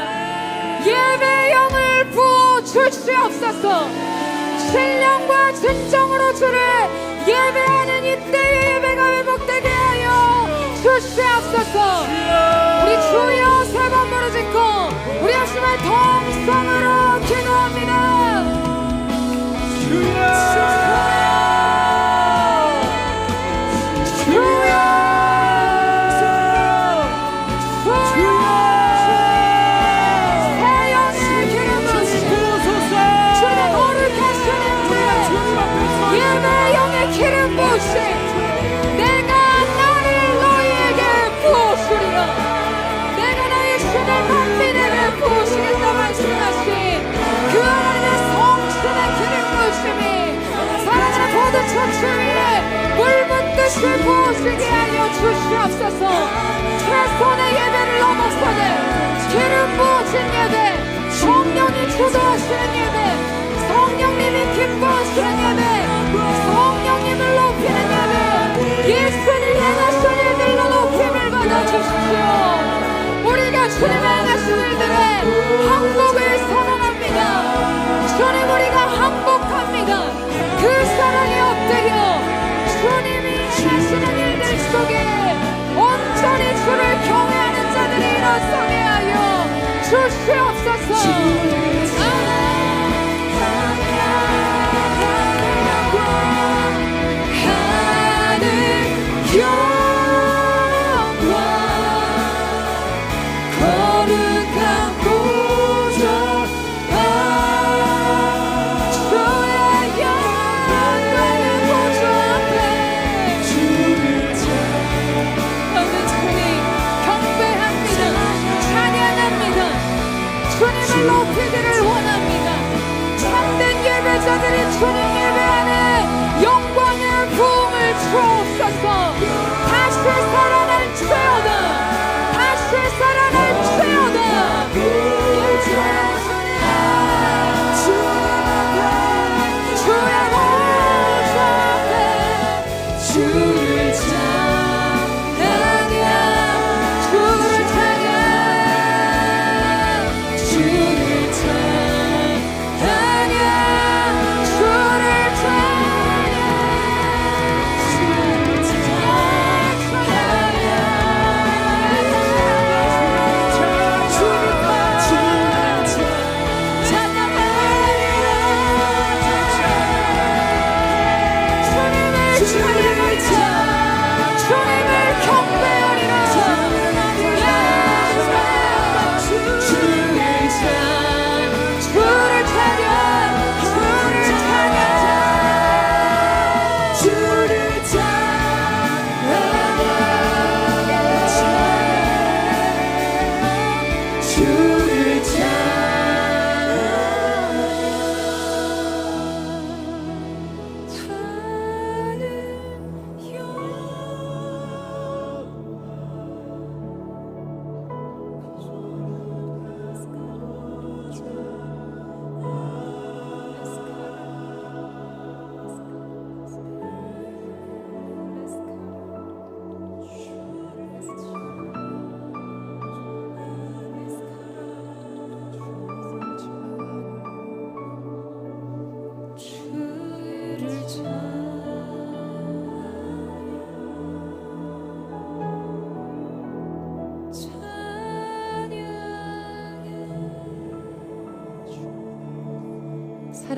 예배의 영을 부어 주시옵소서. 신령과 진정으로 주를 예배하는 이때의 예배가 회복되게 하여 주시옵소서. 우리 주여 세 번 부르짖고 우리 합심한 동성으로 기도합니다. 주여 주여 새 영의 기름 부으시옵소서. 주의 거룩하시는 예배의 영의 기름 부으심 내가 나를 너희에게 부어주리라. 내가 나의 신을 만민에게 부으시겠다 말씀하신 그 하나님의 성신의 기름 부으심이 사랑하는 포도처 위에 물 붓듯이 부으시게 하여 주시옵소서. 최선의 예배를 넘어서는 기름 부어진 예배 성령이 주도하시는 예배 성령님이 기뻐하시는 예배 성령님을 높이는 예배 예수님 행하신 일들로 높임을 받아주십시오. 우리가 주님의 행하신 일들의 항복을 선언합니다. 주님 우리가 항복합니다. 그 사랑이 엎드려 주님이 행하시는 일들 속에 온전히 주를 경외하는 자들이 일어서게 하여 주시옵소서. 하늘 영광 거룩한 보좌 주의 영광의 보좌 앞에 주를 경배합니다. 찬양합니다.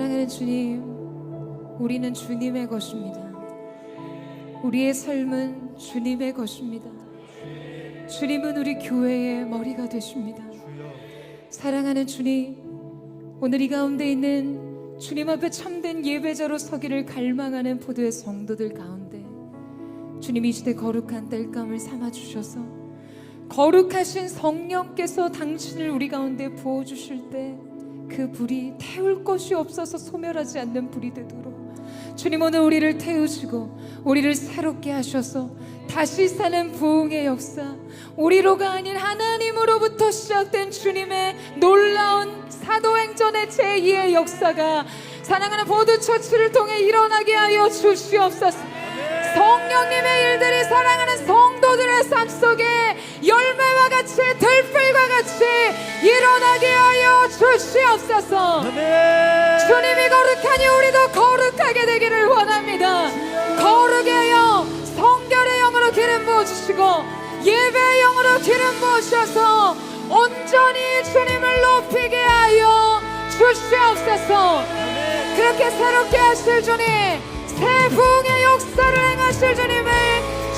사랑하는 주님, 우리는 주님의 것입니다. 우리의 삶은 주님의 것입니다. 주님은 우리 교회의 머리가 되십니다. 사랑하는 주님, 오늘 이 가운데 있는 주님 앞에 참된 예배자로 서기를 갈망하는 포도의 성도들 가운데 주님 이 시대 거룩한 땔감을 삼아주셔서 거룩하신 성령께서 당신을 우리 가운데 부어주실 때 그 불이 태울 것이 없어서 소멸하지 않는 불이 되도록 주님 오늘 우리를 태우시고 우리를 새롭게 하셔서 다시 사는 부흥의 역사, 우리로가 아닌 하나님으로부터 시작된 주님의 놀라운 사도행전의 제2의 역사가 사랑하는 보드처치를 통해 일어나게 하여 주시옵소서. 성령님의 일들이 사랑하는 성도들의 삶 속에 열매와 같이 들풀과 같이 일어나게 하여 주시옵소서. 주님이 거룩하니 우리도 거룩하게 되기를 원합니다. 거룩의 영, 성결의 영으로 기름 부어주시고 예배의 영으로 기름 부으셔서 온전히 주님을 높이게 하여 주시옵소서. 그렇게 새롭게 하실 주님, 새 부흥의 역사를 행하실 주님을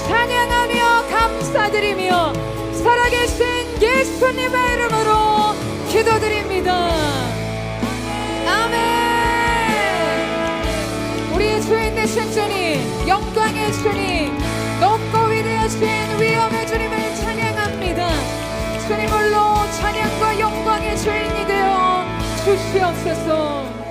찬양하며 감사드리며 살아계신 예수님의 이름으로 기도드립니다. 아멘. 우리의 주인 되신 주님, 영광의 주님, 높고 위대하신 위엄의 주님을 찬양합니다. 주님 홀로 찬양과 영광의 주인이 되어 주시옵소서.